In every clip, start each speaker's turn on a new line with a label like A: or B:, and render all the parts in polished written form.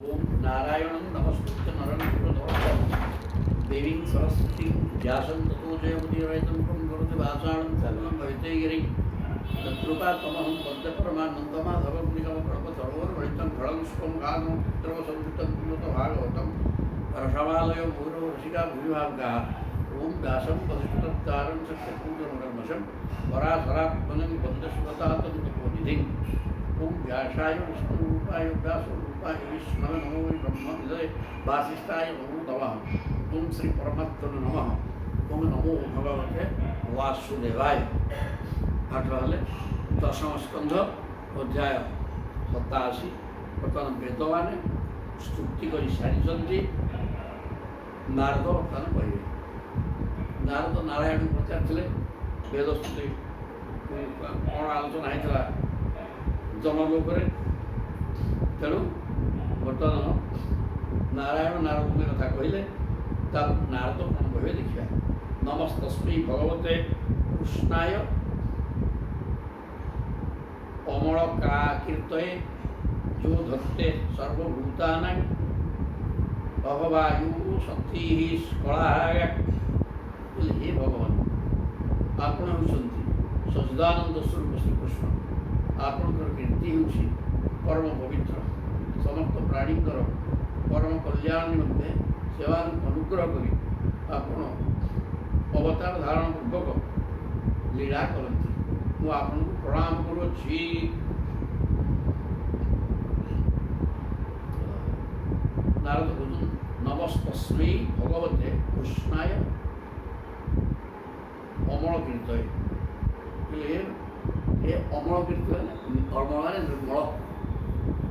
A: ओम नारायणं नमस्कृत्य नरं चैव नरोत्तमं देवीं सरस्वतीं व्यासं ततो जयमुदीरयतं तं करोति वाचालं सर्वं भवितैर्यैः तत्कृपात्तमहं वद्यपरमानन्दमाधवं निगमकल्पतरोर्वलितं फलं गानं पुत्रवसंयुतं प्रियत भागवतं रसमालयो भूरो रसिका भूरिभागाः ओं व्यासं वसिष्ठतत्कारं सत्यपूर्णमकर्मशं पराशरात्मनं वन्दस्वतातं तपोनिधिं ओं व्यासाय विष्णुरूपाय व्यासरूपाय विष्णवे नमो ब्रह्मविदये वासिष्ठाय नमो नमः ओं श्री परमात्मने नमः ओं नमो भगवते वासुदेवाय। पाठ हेले दशम स्कंध अध्याय 87। बर्तमान वेदमाने स्तुति कर सारी नारद बर्तमान कहे। नारद नारायण को पचार वेद स्तुति कौन आलोचना होता जनलोक तेणु बर्तमान नारायण नारद कथा कहले नारद कौन कहे देखा। नमस्तस्मै भगवते कृष्णाय अमलकाकीर्तये जो धत्ते सर्वभूतानां अभवायु शक्ति कलाय। हे भगवान आपण होती सच्चिदानंद स्वरूप श्रीकृष्ण। आपणकर कीर्ति होची परम पवित्र समस्त प्राणीकर परम कल्याण निमंते सेवा अनुग्रह करी आपण अवतार धारण पूर्वक लीला करती। मु आपन को प्रणाम करुछि। नारद कहते नमस्तस्मै भगवते कृष्णाय अमल कीर्तये। ये अमल कीर्तन अमल माने निर्मल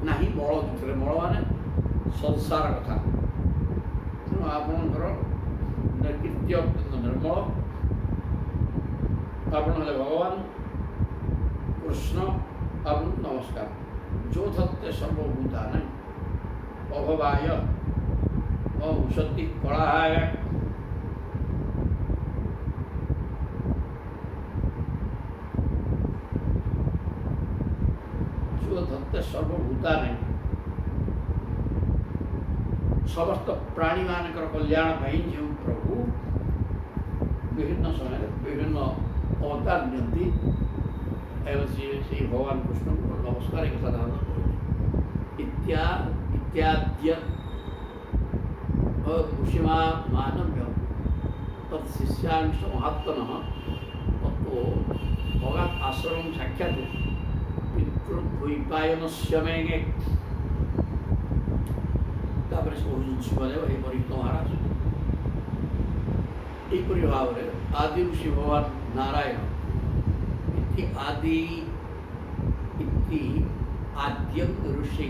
A: नहीं बल जो मल माने संसार कथा। तेणु आपणकर कीर्ति अत्यंत निर्मल। आपण हेले भगवान कृष्ण। आपन नमस्कार। जो धत्ते सर्वभूतानां अभवाय औषधि कलाय। जो धत्ते सर्वभूतानां समस्त प्राणी मानकर कल्याण पाई जो प्रभु विभिन्न समय विभिन्न अवतार नियंती एवं श्री भगवान कृष्ण को नमस्कार एक साधारण इत्याद्य ऋषिमा मानव्य तत्शिष्यांश महात्मन तत्व भगवत आश्रम साक्षात पितृद्वैपायन मेघे। तापर शिवदेव हे परीक्षित महाराज यहपरी भाव में आदि ऋषि भगवान नारायण आदि आद्य ऋषि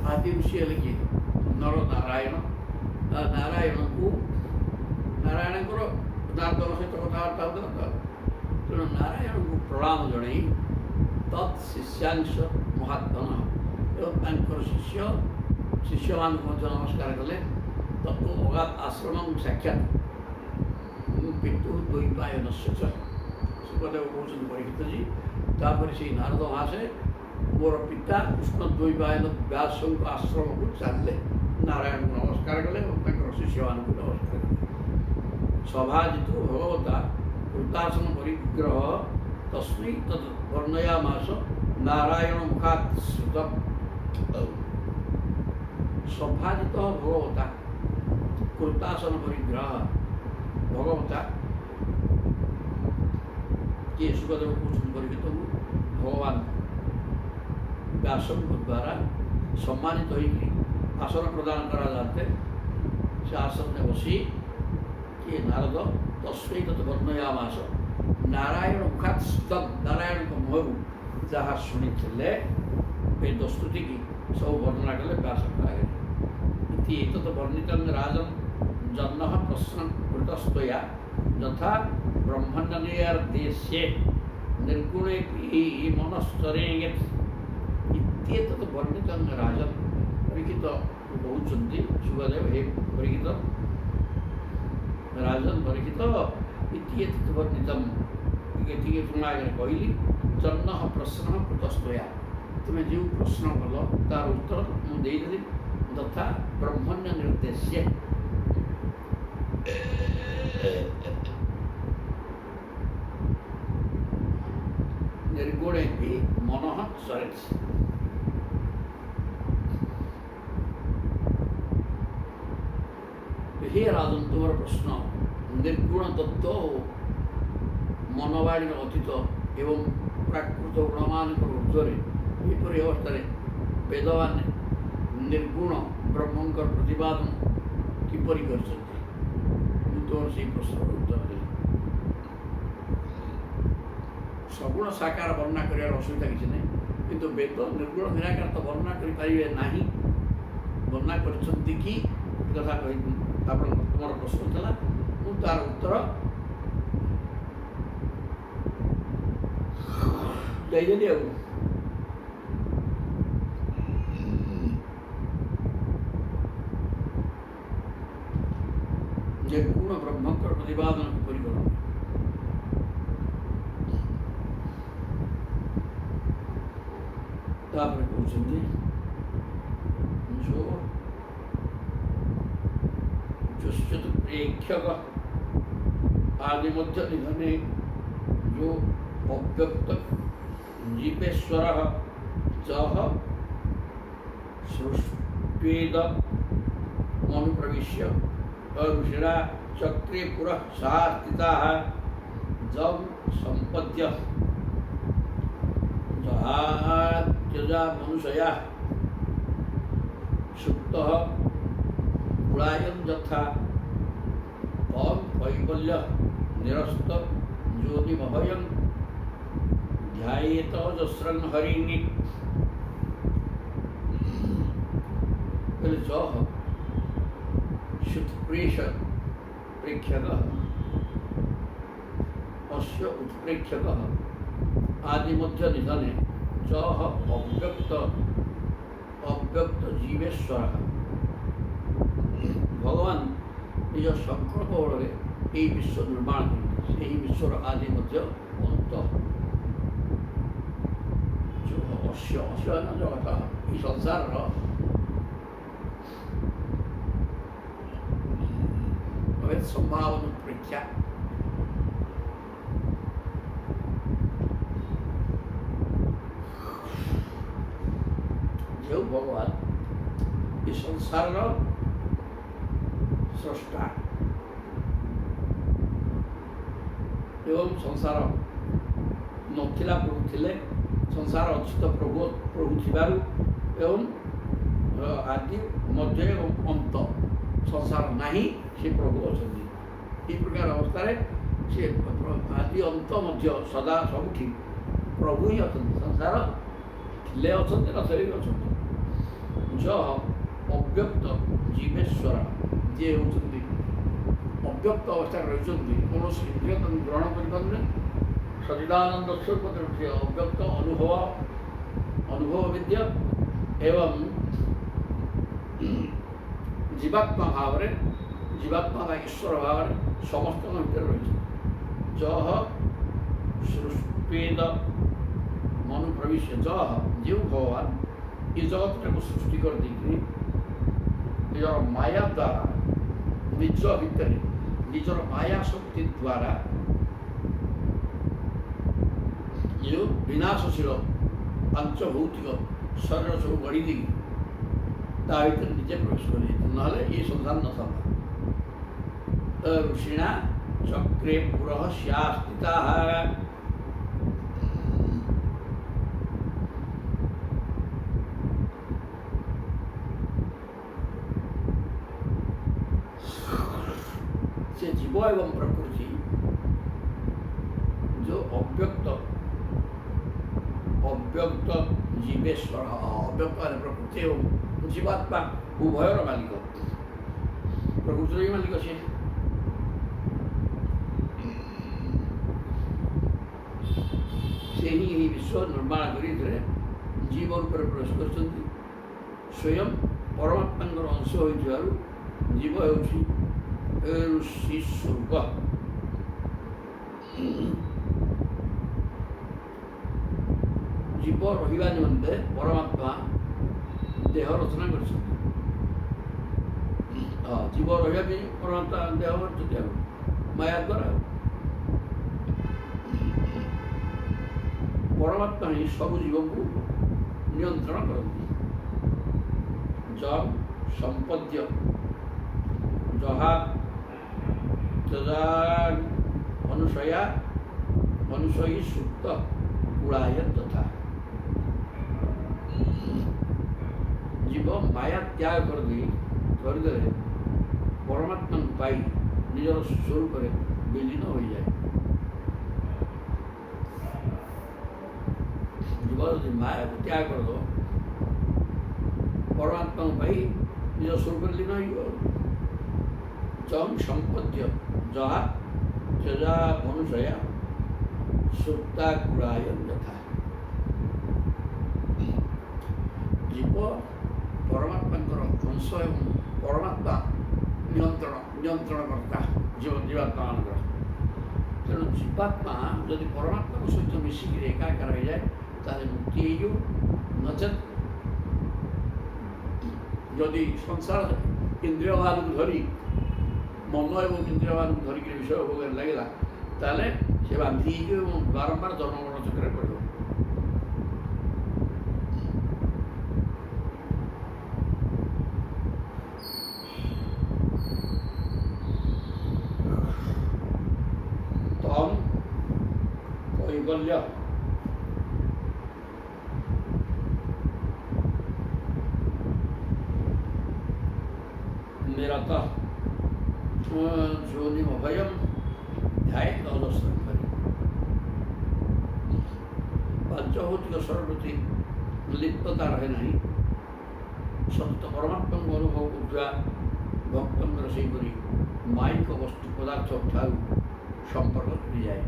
A: आदि ऋषि लिखे नर नारायण नारायण को नारायण को नारदर सहित कथबार्ता होता। तेणु नारायण को प्रणाम जन तत्शिष्यांश महात्मा एवं शिष्य शिष्य मान नमस्कार कले तत्व अगाध आश्रम साक्षात पितु द्वैपायन सुखदेव कहते परीक्षित जी। तापर से नारद महाशय मोर पिता कृष्ण द्वैपायन व्यास आश्रम को चलते नारायण को नमस्कार कले और शिष्य मान को नमस्कार कले। सभाजित भगवता कृतासन परिग्रह तस्मै तद वर्णयामास नारायण मुखात् श्रुतम्। सभाजित भगवता कृतासन परिग्रह भगवता ये सुखदेव पूछन परिचित भगवान व्यासों द्वारा सम्मानित हो आसन प्रदान करा जाते से आसन में बसी कि नारद तस्मै तत् वर्णयामास नारायण मुखात् श्रुतम्। नारायण को मुहरु जहाँ शुणी वेद स्तुति की सब वर्णना कले व्यास एतत् वर्णितं राजन जन्म प्रश्न कृतस्तया यथा ब्रह्मण्यदेशे निर्गुणे मनश्चरेत इत्येतत् वर्णितं राजन। परीक्षित कहते सुखदेव हे परीक्षित राजन परीक्षित इत्येतत् वर्णितं कहली जन्म प्रश्न कृतस्तया तुम जो प्रश्न कल तार उत्तर मुझे तथा ब्रह्मण्य निर्देश्य निर्गुणे भी मन सरे। हे राजन तुम्हार प्रश्न निर्गुण तत्व मनवाणी अतीत एवं प्राकृत गुणमान ऊर्धरे यहपरी अवस्था वेदवान निर्गुण ब्रह्मंकर प्रतिपादन किपरि कर तुम से प्रश्न उत्तर दे। सगुण साकार वर्णना कर असुविधा किसी ना किंतु वेद निर्गुण निराकार तो वर्णना करें ना वर्णना कि कथा कही तुम प्रश्न था मुझे तार उत्तर देदेली आ निर्गुण ब्रह्मकर प्रतिपादन परिकरण कहते जो प्रेक्षक आदि मध्य निधने जो अव्यक्त जीवेश्वर जह सृष्टेद मनुप्रविश्य ऋषिणा चक्रे पुरः सा स्थिता जब संपद्य त्यजा मनुष्या सुप्त गुलायन यथा कैवल्य निरस्त ज्योतिमभयं ध्यायेत जस्रं हरिणि प्रेक्षक अस्य उत्प्रेक्षक आदि मध्य निधने जह अव्यक्त जीवेश्वर भगवान निज संकल्प बल यही विश्व निर्माण कर विश्वर आदि मध्य अंत जो अश्य जगत ये संसार संभावना प्रेक्षा जो भगवान ये संसार स्रष्टा एवं संसार नथिला प्रभु थिले संसार अच्छी तो प्रभु थिबारु एवं आदि मध्य एवं अंत संसार नहीं से प्रभु अच्छा ये प्रकार अवस्था से आदि अंत मध्य सदा सबुठी प्रभु ही अच्छा संसार थिले अच्छा नथले भी अच्छा जो अव्यक्त जीवेश्वर जी होती अव्यक्त अवस्था रही कौन इंद्रिय ग्रहण करें सचिदानंद स्वरूप अव्यक्त अनुभव विद्या एवं जीवात्मा भाव जीवात्मा का ईश्वर भाव समस्त भर रही जह सृष्टेद मनु प्रवेश जह जो भगवान ये जगत को सृष्टि कर दी माया द्वारा निज भितर निजर माया शक्ति द्वारा जो विनाशशील पंचभौतिक शरीर सब गढ़ी दी भर निजे प्रवेश कर ना ये संसार न था ऋषिणा चक्रे पुरः स्या स्थिता से जीव एवं प्रकृति जो अव्यक्त जीवेश्वर अव्यक्त प्रकृति एवं जीवात्मा उभयर मालिक प्रकृतिर मालिक से ही विश्व निर्माण कर जीव रूप प्रवेश कर स्वयं परमात्मा अंश हो जीव ऋषि स्वर्ग ଜୀବ ରହିବା ନିମନ୍ତେ ପରମାତ୍ମା ଦେହ ରଚନା କରିଛନ୍ତି। ଜୀବ ରହିବା ପାଇଁ ପରମାତ୍ମା ଦେହ କରିଛନ୍ତି ଆଉ ମାୟା ଦ୍ୱାରା। ପରମାତ୍ମା ହିଁ ସବୁ ଜୀବଙ୍କୁ ନିୟନ୍ତ୍ରଣ କରନ୍ତି। ଯମ୍ ସମ୍ପଦ୍ୟ ଯହା ତଦା ଅନୁସୟା ମନୁଷ୍ୟ ସୁକ୍ତ କୁଳାୟ ତଥା। ଜୀବ ମାୟା ତ୍ୟାଗ କରିଦେଲେ ପରମାତ୍ମାଙ୍କୁ ପାଇ ନିଜର ସ୍ୱରୂପରେ ବିଲୀନ ହୋଇଯାଏ। ଜୀବ ଯଦି ମାୟାକୁ ତ୍ୟାଗ କରିଦେବ ପରମାତ୍ମାଙ୍କୁ ପାଇ ନିଜ ସ୍ୱରୂପରେ ଲୀନ ହୋଇଯିବ। ଯମ୍ ସମ୍ପଦ୍ୟ ଯହା ତେଜା ମନୁଷ୍ୟା ସୁକ୍ତା କୁଳାୟ ଯଥା। ଜୀବ ପରମାତ୍ମାଙ୍କର ଅଂଶ ଏବଂ ପରମାତ୍ମା ନିୟନ୍ତ୍ରଣକର୍ତ୍ତା ଜୀବାତ୍ମାମାନଙ୍କର। ତେଣୁ ଜୀବାତ୍ମା ଯଦି ପରମାତ୍ମାଙ୍କ ସହିତ ମିଶିକିରି ଏକାକାର ହୋଇଯାଏ ତାହେଲେ ମୁକ୍ତି ହେଇଯିବ। ନଚେତ୍ ଯଦି ସଂସାର ଇନ୍ଦ୍ରିୟ ବାହାରକୁ ଧରି ମନ ଏବଂ ଇନ୍ଦ୍ରିୟ ବାହାରକୁ ଧରିକି ବିଷୟ ଭୋଗରେ ଲାଗିଲା ତାହେଲେ ସେ ବାନ୍ଧି ହେଇଯିବ ଏବଂ ବାରମ୍ବାର ଜନ୍ମମରଣ ଚକ୍ରରେ ପଡ଼ିବ। ତମ୍ କୈବଲ୍ୟ ନିରତ ଯୋନିମଭୟମ୍ ଧ୍ୟାୟେତ୍ ଅଜସ୍ରଂ ହରି। ପାଞ୍ଚଭୌତିକ ସ୍ୱର ପ୍ରତି ଲିପ୍ତତା ରହେ ନାହିଁ। ସତ୍ୟ ପରମାତ୍ମାଙ୍କୁ ଅନୁଭବ କରୁଥିବା ଭକ୍ତଙ୍କର ସେହିପରି ମାଇକ ବସ୍ତୁ ପଦାର୍ଥ ଠାରୁ ସମ୍ପର୍କ ତୁଟିଯାଏ।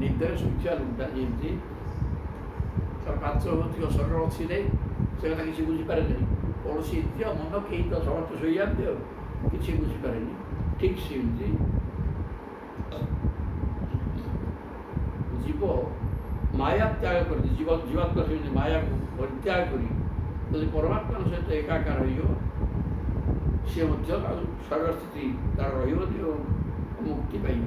A: ନିଦ୍ରାରେ ଶୋଇଥିବା ଲୋକଟା ଯେମିତି ତାର ପାଞ୍ଚଭୌତିକ ଶରୀର ଅଛି ନାହିଁ, ସେ କଥା କିଛି ବୁଝିପାରେ ନାହିଁ। କୌଣସି ଇନ୍ଦ୍ରିୟ ମନ କେହି ତ ସମସ୍ତେ ଶୋଇଯାଆନ୍ତି ଆଉ କିଛି ବୁଝିପାରେନି। ଠିକ୍ ସେମିତି ଜୀବ ମାୟା ତ୍ୟାଗ କରି ଜୀବାତ୍ମା ସେମିତି ମାୟାକୁ ପରିତ୍ୟାଗ କରି ଯଦି ପରମାତ୍ମାଙ୍କ ସହିତ ଏକାକାର ହୋଇଯିବ ସିଏ ମଧ୍ୟ ଶରୀର ସ୍ଥିତି ତାର ରହିବନି ଓ ମୁକ୍ତି ପାଇବ।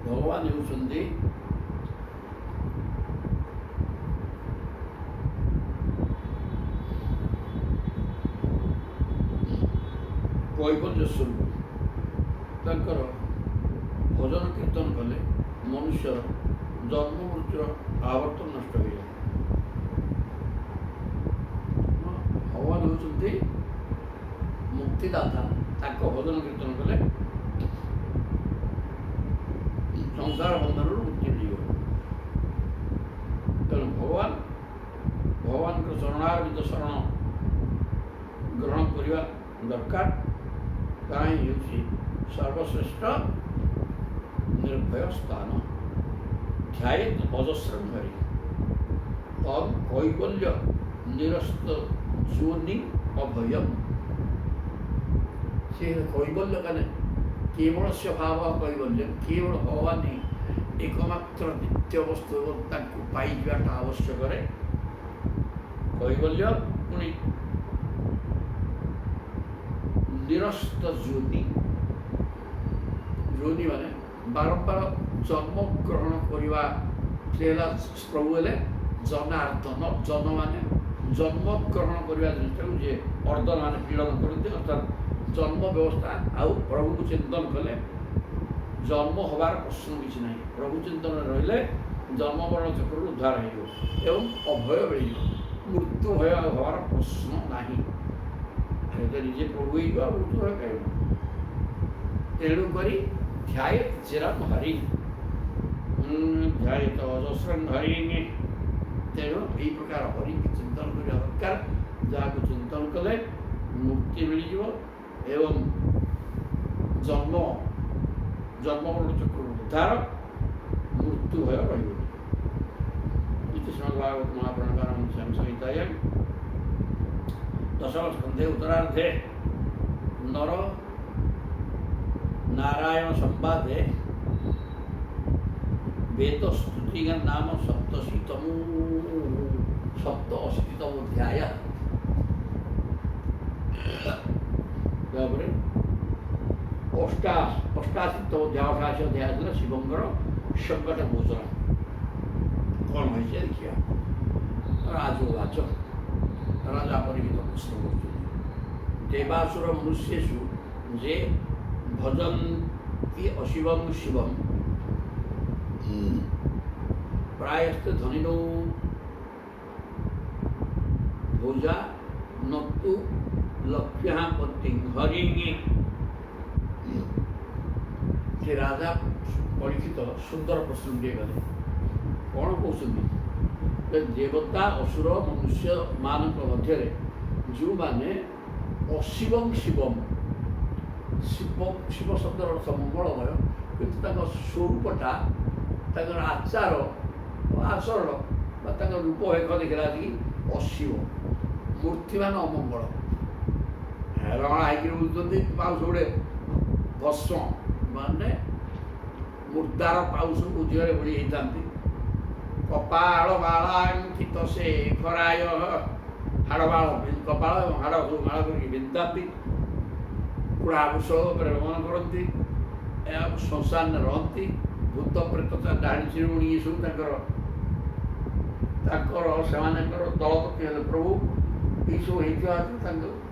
A: ଭଗବାନ ହେଉଛନ୍ତି କୈବଲ୍ୟ ସ୍ୱରୂପ। ତାଙ୍କର ଭଜନ କୀର୍ତ୍ତନ କଲେ ମନୁଷ୍ୟର ଜନ୍ମ ମୃତ୍ୟୁର ଆବର୍ତ୍ତନ ନଷ୍ଟ ହୋଇଯାଏ। ଭଗବାନ ହେଉଛନ୍ତି ମୁକ୍ତିଦାତା। ତାଙ୍କ ଭଜନ କୀର୍ତ୍ତନ କଲେ ସଂସାର ବନ୍ଧନରୁ ମୁକ୍ତି ମିଳିବ। ତେଣୁ ଭଗବାନଙ୍କ ଚରଣାରବିନ୍ଦ ଶରଣ ଗ୍ରହଣ କରିବା ଦରକାର। ତାହା ହିଁ ହେଉଛି ସର୍ବଶ୍ରେଷ୍ଠ ନିର୍ଭୟ ସ୍ଥାନ। ଧ୍ୟାୟେତ୍ ଅଜସ୍ରଂ ହରି। ତମ୍ କୈବଲ୍ୟ ନିରସ୍ତ ଯୋନି ଅଭୟମ୍। ସେ କୈବଲ୍ୟ କାନେ କେବଳ ସେ ଭାବ କୈବଲ୍ୟ, କେବଳ ଭଗବାନ ହିଁ ଏକମାତ୍ର ନିତ୍ୟ ବସ୍ତୁ ଏବଂ ତାଙ୍କୁ ପାଇଯିବାଟା ଆବଶ୍ୟକରେ। କୈବଲ୍ୟ ପୁଣି ନିରସ୍ତ ଯୋନି। ଯୋନି ମାନେ ବାରମ୍ବାର ଜନ୍ମ ଗ୍ରହଣ କରିବା। ସେ ହେଲା ପ୍ରଭୁ ହେଲେ ଜନାର୍ଦ୍ଦନ। ଜନ ମାନେ ଜନ୍ମ ଗ୍ରହଣ କରିବା ଜିନିଷଟାକୁ ଯିଏ ଅର୍ଦ୍ଦନ ମାନେ ପୀଡ଼ନ କରନ୍ତି, ଅର୍ଥାତ୍ ଜନ୍ମ ବ୍ୟବସ୍ଥା। ଆଉ ପ୍ରଭୁକୁ ଚିନ୍ତନ କଲେ ଜନ୍ମ ହେବାର ପ୍ରଶ୍ନ କିଛି ନାହିଁ। ପ୍ରଭୁ ଚିନ୍ତନରେ ରହିଲେ ଜନ୍ମ ମରଣ ଚକ୍ରରୁ ଉଦ୍ଧାର ହେଇଯିବ ଏବଂ ଅଭୟ ମିଳିଯିବ। ମୃତ୍ୟୁ ଭୟ ହେବାର ପ୍ରଶ୍ନ ନାହିଁ। ନିଜେ ପ୍ରଭୁ ହେଇଯିବ ଆଉ ମୃତ୍ୟୁ ଭୟ କାହିଁକି। ତେଣୁକରି ଧ୍ୟାୟତ ଚିରଂ ହରି ଧ୍ୟାୟତ ଅଜସ୍ରଂ ହରି। ତେଣୁ ଏହି ପ୍ରକାର ହରିକି ଚିନ୍ତନ କରିବା ଦରକାର, ଯାହାକୁ ଚିନ୍ତନ କଲେ ମୁକ୍ତି ମିଳିଯିବ ଏବଂ ଜନ୍ମମରଣ ଚକ୍ରରୁ ଉଦ୍ଧାର, ମୃତ୍ୟୁ ଭୟ ରହିବ। ଇତି ଶ୍ରୀମଦ୍ଭାଗବତ ମହାପୁରାଣ ସଂହିତାୟାଂ ଦଶମ ସ୍କନ୍ଧେ ଉତ୍ତରାର୍ଦ୍ଧେ ନର नारायण संवादे वेद स्तुतिगण नाम 87तम अध्याय। अष्टाशीतम अध्याय शिवंकर संकट मोचन कौन है देखिए। राजोवाच राजा परिहित प्रश्न कर देवासुर मनुष्येषु जे भजन्ति अशिवं शिवं प्रायस्ते धनिनो भोजा नतु लक्ष्या पत्नी हरिंगे। से राजा परीक्षित सुंदर प्रश्न दिए गले कौन कहते देवता असुर मनुष्य मान मध्य जो माने अशिवं शिवम शिव शिव शब्दर अर्थ मंगलमय किंतु स्वरूपटा आचार आचरण रूप एक देखला कि अशिव मूर्तिमान अमंगल रणा होती पाउस गोटे भस्म माने मुर्दार पाउस को झील भरी होता कपाल बालांकित से खराय हाड़ बाल कपाल हाड़ सब माड़ कर बिंदा कुड़ा वृषभ भ्रमण करती श्मशान रहती भूत प्रेत डाणी चिरुणी ये सब से दलपति हेल्ले प्रभु ये सब होता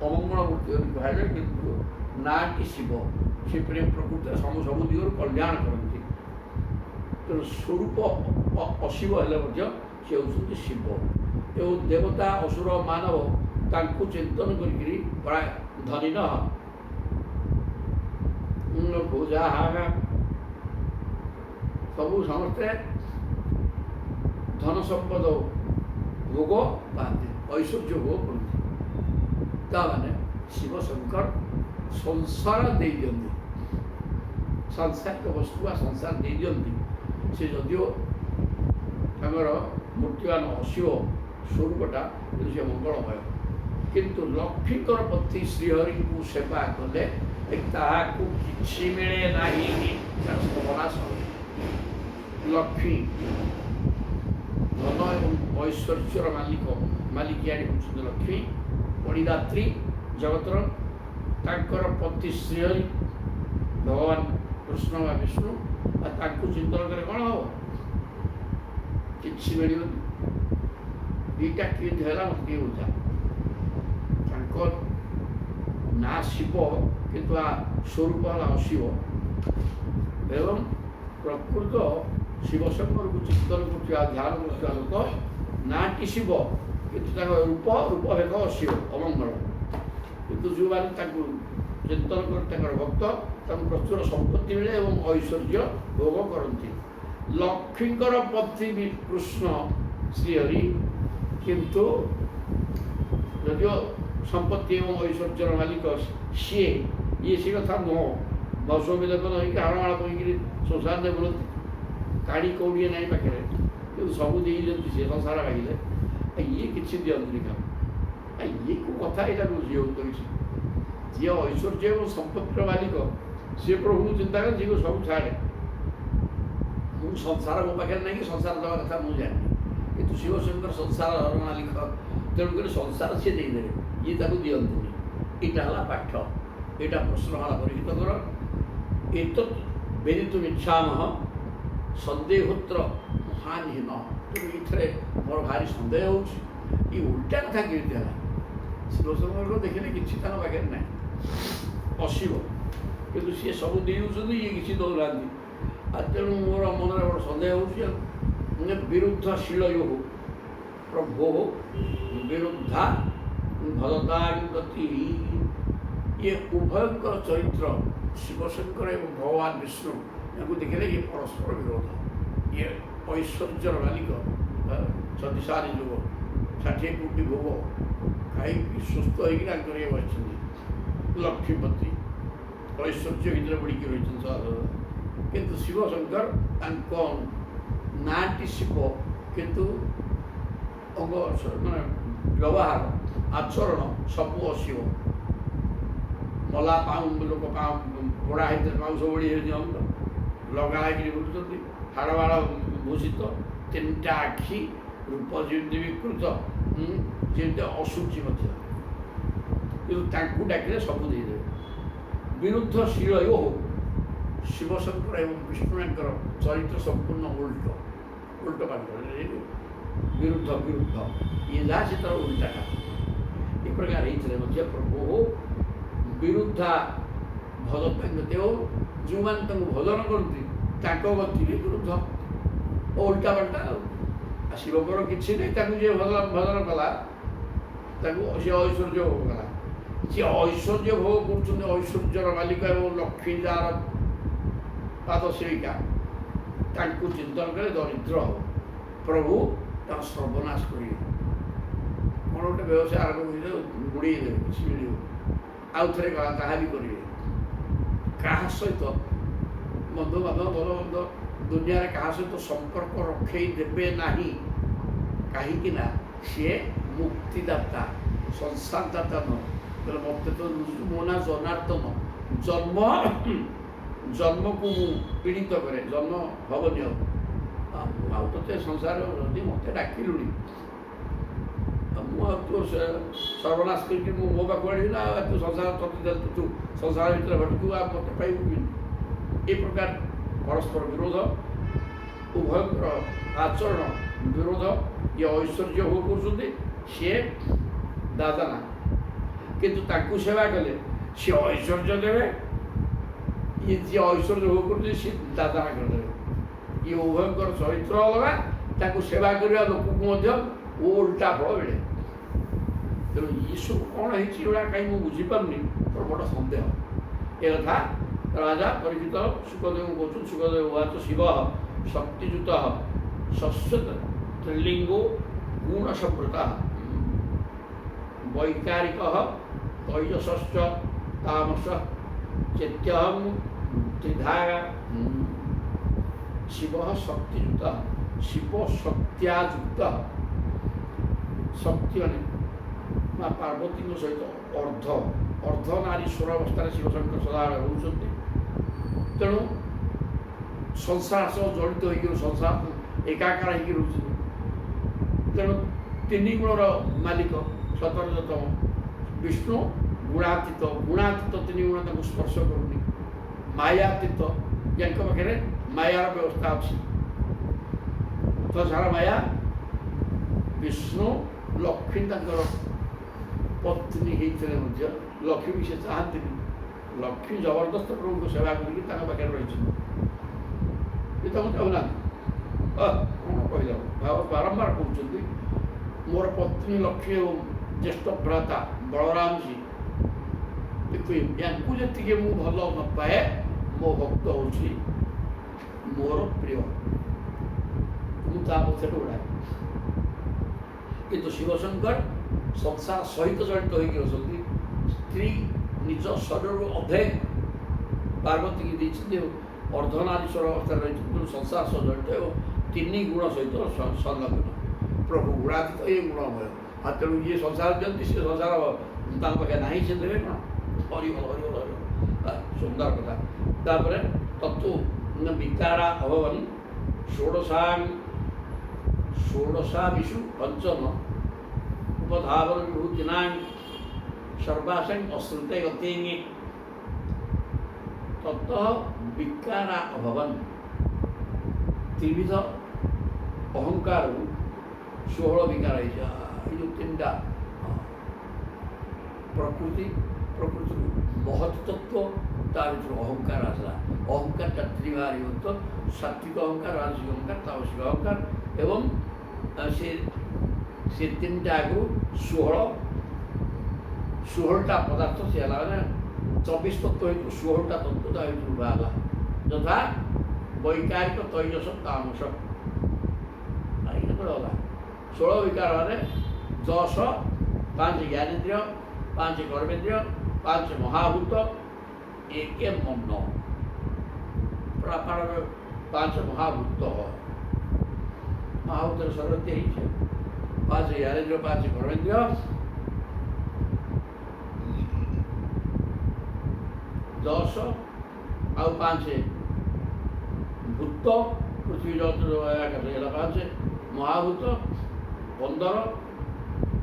A: अमंगल मूर्ति कहुए किंतु ना कि शिव से प्रेम प्रकृति सब दिग कल्याण करती तेणु स्वरूप अशिव हेल्ले सी होती शिव एवं देवता असुर मानव तांको चिंतन करी प्राय धनी पूजा सबू समस्ते धन संपद भोग पाते ऐश्वर्य भोग करते शिव शंकर संसार दे दियंती सांसारिक वस्तु संसार दे दियंती से जदिओ मूर्तिवान अशिव स्वरूपटा से मंगलमय किंतु लक्ष्मीकर पति श्रीहरि को सेवा कले किसी मिले नहीं लक्ष्मी धन एवं ऐश्वर्यर मालिकियाणी होती लक्ष्मी पणिदात्री जगतर तांकर पति श्रीहरि भगवान कृष्ण व विष्णु चिंतन करे कौन हम कि मिल दुईटा किए मत बुझा ना शिव किंतु स्वरूप है अशिव एवं प्रकृत शिवशंकर को चिंतन कर ध्यान कर लोक ना कि शिव किंतु रूप रूप एक अशिव अमंगल किंतु जो मैंने चिंतन कर भक्त प्रचुर संपत्ति मिले और ऐश्वर्य भोग करती लक्ष्मीकर पति कृष्ण श्रीहरि किंतु यदिओ संपत्ति एवं ऐश्वर्यर मालिक सी ये सी कथा नुह भस्म विलेपन होकर हाड़माड़ कहीकि संसार में बोलती काढ़ी कौड़िए ना पाखे कि सब दे सी संसार मागिले ये किसी दिखती काम ये को कथा यहाँ बुझी हो जी ऐश्वर्य और संपत्तिर मालिक सी प्रभु चिंता कर जी को सब छाड़े मुझ संसार मो पाखे ना कि संसार दवा कथा मुझे जानी कि शिवशंकर संसार मालिक तेणुक संसार सी देदे ये दिखती यहाँ पाठ यहाँ प्रश्नमाला परीक्षित कर एक वेदितुम इच्छामः सन्देहोत्र महानिहीन तेणु ये मोर भारी सन्देह हो उल्टा कथा केमी है शिवशंकर देखने किसी पाखे ना अशिव किंतु सी सब दे ये किसी दौना तेणु मोर मन में बड़ा सन्देह हो विरुद्ध शीलयो प्रभो विरुद्धा भरतांगति ये उभयंकर चरित्र ଶିବଶଙ୍କର ଏବଂ ଭଗବାନ ବିଷ୍ଣୁ ୟାଙ୍କୁ ଦେଖିଲେ ଇଏ ପରସ୍ପର ବିରୋଧ। ଇଏ ଐଶ୍ୱର୍ଯ୍ୟର ମାଲିକ, ସତୀସାରୀ ଯୁଗ, 60 କୋଟି ଭୋଗ ଖାଇକି ସୁସ୍ଥ ହେଇକି ତାଙ୍କର ଇଏ ବସିଛନ୍ତି, ଲକ୍ଷ୍ମୀପତି ଐଶ୍ୱର୍ଯ୍ୟ ଭିତରେ ବୁଡ଼ିକି ରହିଛନ୍ତି ସଦାସର୍ବଦା। କିନ୍ତୁ ଶିବଶଙ୍କର ତାଙ୍କ ନାଁଟି ଶିବ, କିନ୍ତୁ ଅଙ୍ଗ ମାନେ ବ୍ୟବହାର ଆଚରଣ ସବୁ ଅଶିବ। ମଲା ଲୋକ ପୋଡ଼ା ହେଇଥିଲେ ପାଉଁଶ ବୋଳି ହେଇଛନ୍ତି, ଲଗା ହେଇକିରି ବୁଲୁଛନ୍ତି, ହାଡ଼ ବାଳ ଭୂଷିତ, 3ଟା ଆଖି, ରୂପ ଯେମିତି ବିକୃତ, ଯେମିତି ଅଶୁଚି ମଧ୍ୟ। କିନ୍ତୁ ତାଙ୍କୁ ଡାକିଲେ ସବୁ ଦେଇଦେବେ। ବିରୁଦ୍ଧ ଶିଳ ହଉ ଶିବଶଙ୍କର ଏବଂ ବିଷ୍ଣୁଙ୍କର ଚରିତ୍ର ସମ୍ପୂର୍ଣ୍ଣ ଉଲ୍ଟ ପାଠ ବିରୁଦ୍ଧ ଇଏ ଯାହା ସେ ତାର ଉଲ୍ଟାଟା ଏ ପ୍ରକାର ହେଇଥିଲେ ମଧ୍ୟ ପ୍ରଭୁ ବିରୁଦ୍ଧା ଭଜତାଙ୍କ ଦେବ ଯେଉଁମାନେ ତାଙ୍କୁ ଭଜନ କରନ୍ତି ତାଙ୍କ ଗତିରେ ବିରୁଦ୍ଧ ଓ ଉଲ୍ଟା ପାଲ୍ଟା। ଆଉ ଶିବଙ୍କର କିଛି ନାହିଁ, ତାକୁ ଯିଏ ଭଜନ କଲା ତାକୁ ସେ ଐଶ୍ୱର୍ଯ୍ୟ ଭୋଗ କଲା। ଯିଏ ଐଶ୍ୱର୍ଯ୍ୟ ଭୋଗ କରୁଛନ୍ତି, ଐଶ୍ୱର୍ଯ୍ୟର ମାଲିକ ଏବଂ ଲକ୍ଷ୍ମୀ ଯାହାର ପାଦ ସେବିକା, ତାଙ୍କୁ ଚିନ୍ତନ କଲେ ଦରିଦ୍ର ହେବ। ପ୍ରଭୁ ତାର ସର୍ବନାଶ କରିବେ। କ'ଣ ଗୋଟେ ବ୍ୟବସାୟ ଆରମ୍ଭ କରିଦେବେ, ବୁଡ଼େଇ ଦେବେ, କିଛି ମିଳିବ। ଆଉ ଥରେ ତାହା ବି କରିବେ। କାହା ସହିତ ବନ୍ଧୁବାନ୍ଧବ ଭଲମନ୍ଦ ଦୁନିଆରେ କାହା ସହିତ ସମ୍ପର୍କ ରଖେଇ ଦେବେ ନାହିଁ। କାହିଁକି ନା ସିଏ ମୁକ୍ତିଦାତା, ସଂସାରଦାତା ନୁହଁ। କହିଲେ ମୋତେ ତ ମୋ ନାଁ ଜନାର୍ଦ୍ଦନ, ଜନ୍ମକୁ ମୁଁ ପୀଡ଼ିତ କରେ, ଜନ୍ମ ହେବନି ଆଉ ତୋତେ ସଂସାର ଯଦି ମୋତେ ଡାକିଲୁଣି ମୁଁ ଆଉ ତୋ ସର୍ବନାଶ କରିକି ମୁଁ ମୋ ପାଖକୁ ଆଣିବି ନା, ତୁ ସଂସାର ତୋତେ ତୁ ସଂସାର ଭିତରେ ଭଟକୁ ଆଉ ମୋତେ ପାଇବୁ କି? ଏ ପ୍ରକାର ପରସ୍ପର ବିରୋଧ, ଉଭୟଙ୍କର ଆଚରଣ ବିରୋଧ। ଇଏ ଐଶ୍ୱର୍ଯ୍ୟ ଭୋଗ କରୁଛନ୍ତି, ସିଏ ଦାଦାନା, କିନ୍ତୁ ତାଙ୍କୁ ସେବା କଲେ ସିଏ ଐଶ୍ୱର୍ଯ୍ୟ ଦେବେ। ଇଏ ଯିଏ ଐଶ୍ୱର୍ଯ୍ୟ ଭୋଗ କରୁଛି ସିଏ ଦାଦାନା କରିଦେବେ। ଇଏ ଉଭୟଙ୍କର ଚରିତ୍ର ଅଲଗା, ତାଙ୍କୁ ସେବା କରିବା ଲୋକଙ୍କୁ ମଧ୍ୟ ଓଲଟା ଫଳ ମିଳେ। ତେଣୁ ଏସବୁ କ'ଣ ହେଇଛି ଏଗୁଡ଼ା କାହିଁ ମୁଁ ବୁଝିପାରୁନି, ମୋର ବଡ଼ ସନ୍ଦେହ। ଏ କଥା ରାଜା ପରିଚିତ ସୁଖଦେବଙ୍କୁ କହୁଛନ୍ତି। ସୁଖଦେବ ଉବାଚ ଶିବ ଶକ୍ତିଯୁତ ଶଶ୍ୱତ ତ୍ରିଲିଙ୍ଗୋ ଗୁଣସମ୍ପୃତ ବୈକାରିକ ତୈଜଶ୍ଚ ତାମସ ଚେତ୍ୟହଂ ତ୍ରିଧା ଶିବ ଶକ୍ତିଯୁକ୍ତ, ଶିବ ଶକ୍ତିଯୁକ୍ତ। ଶକ୍ତି ମାନେ ମା ପାର୍ବତୀଙ୍କ ସହିତ ଅର୍ଦ୍ଧନାରୀଶ୍ୱର ଅବସ୍ଥାରେ ଶିବଶଙ୍କର ସଦାବେଳେ ରହୁଛନ୍ତି। ତେଣୁ ସଂସାର ସହ ଜଡ଼ିତ ହୋଇକି ସଂସାର ଏକାକାର ହେଇକି ରହୁଛନ୍ତି। ତେଣୁ 3 ଗୁଣର ମାଲିକ ସତରଜତମ ବିଷ୍ଣୁ, ଗୁଣାତୀତ 3 ଗୁଣ ତାଙ୍କୁ ସ୍ପର୍ଶ କରୁନି। ମାୟାତୀତ, ୟାଙ୍କ ପାଖରେ ମାୟାର ବ୍ୟବସ୍ଥା ଅଛି। ତ ସାରା ମାୟା ବିଷ୍ଣୁ ଲକ୍ଷ୍ମୀ ତାଙ୍କର ପତ୍ନୀ ହେଇଥିଲେ ମଧ୍ୟ ଲକ୍ଷ୍ମୀ ବି ସେ ଚାହାନ୍ତିନି। ଲକ୍ଷ୍ମୀ ଜବରଦସ୍ତ ପ୍ରଭୁଙ୍କୁ ସେବା କରିକି ତାଙ୍କ ପାଖରେ ରହିଛନ୍ତି। ଏ ତାଙ୍କୁ ଚାହୁଁନାହାନ୍ତି। କ'ଣ କହିଲ ବାରମ୍ବାର କହୁଛନ୍ତି ମୋର ପତ୍ନୀ ଲକ୍ଷ୍ମୀ ଏବଂ ଜ୍ୟେଷ୍ଠ ଭ୍ରାତା ବଳରାମଜୀ, ୟାଙ୍କୁ ଯେତିକି ମୁଁ ଭଲ ନ ପାଏ, ମୋ ଭକ୍ତ ହେଉଛି ମୋର ପ୍ରିୟ, ମୁଁ ତା ପଛରେ ଉଡ଼ାଏ। କିନ୍ତୁ ଶିବଶଙ୍କର ସଂସାର ସହିତ ଜଡ଼ିତ ହୋଇକି ଅଛନ୍ତି। ସ୍ତ୍ରୀ ନିଜ ଶରୀରରୁ ଅଧେ ପାର୍ବତୀକି ଦେଇଛନ୍ତି ଏବଂ ଅର୍ଦ୍ଧନାରୀଶ୍ୱର ଅବସ୍ଥାରେ ରହିଛନ୍ତି। ତେଣୁ ସଂସାର ସହ ଜଡ଼ିତ ଏବଂ 3 ଗୁଣ ସହିତ ସଂଲଗ୍ନ। ପ୍ରଭୁ ଗୁଣାତୀତ, ଏ ଗୁଣମୟ। ଆଉ ତେଣୁ ଯିଏ ସଂସାର ଦିଅନ୍ତି ସେ ସଂସାର ତାଙ୍କ ପାଖେ ନାହିଁ, ସେ ଦେବେ କ'ଣ? ହରିବଲ ହରିବଲ ହରିବଲ। ସୁନ୍ଦର କଥା। ତାପରେ ତତ୍ତ୍ୱ ବିକାରା ଅଭବନ ଷୋଡ଼ଶା ବିଷୁ ପଞ୍ଚମ ଉପଧାବନ ବିଭୂତିନାଂ ସର୍ବାସଂ ଅଶ୍ରୁତେ ଗତିଙ୍ଗି ତତଃ ବିକାରା ଅଭବନ। ତ୍ରିବିଧ ଅହଙ୍କାରରୁ 16 ବିକାର ହେଇଛି। ଏଇ ଯେଉଁ 3ଟା ପ୍ରକୃତିରୁ ମହତ୍ ତତ୍ତ୍ୱ, ତା ଭିତରୁ ଅହଙ୍କାର ଆସିଲା। ଅହଙ୍କାରଟା ତ୍ରିଭାଗ ବିଭକ୍ତ, ସାତ୍ୱିକ ଅହଙ୍କାର, ରାଜସିକ ଅହଙ୍କାର, ତାମସିକ ଅହଙ୍କାର ଏବଂ ସେ 3ଟା ଆଗରୁ 16ଟା ପଦାର୍ଥ ସେ ହେଲା ମାନେ 24 ତତ୍ତ୍ୱ ଭିତରୁ 16ଟା ତତ୍ତ୍ୱ ତା ଭିତରୁ ବାହାରିଲା, ଯଥା ବୈକାରିକ ତୈଜସ ତାମସ। ଏଇଟା କୁଆଡ଼େ ଗଲା? 16 ବିକାର ମାନେ 10, 5 ଜ୍ଞାନେନ୍ଦ୍ରିୟ, 5 କର୍ମେନ୍ଦ୍ରିୟ, 5 ମହାଭୂତ, 1 ମନ। আপনার 5 মহাভূত হয়। মহাভূতের শরীর তিরিশ, 5 জ্ঞানেন্দ্রিয়, 5 কর্মেন্দ্রিয়, 10 ଆଉ 5 ଭୂତ, ପୃଥିବୀ ଜଗତ ଆକାଶ ହେଲା 5 ମହାଭୂତ, 15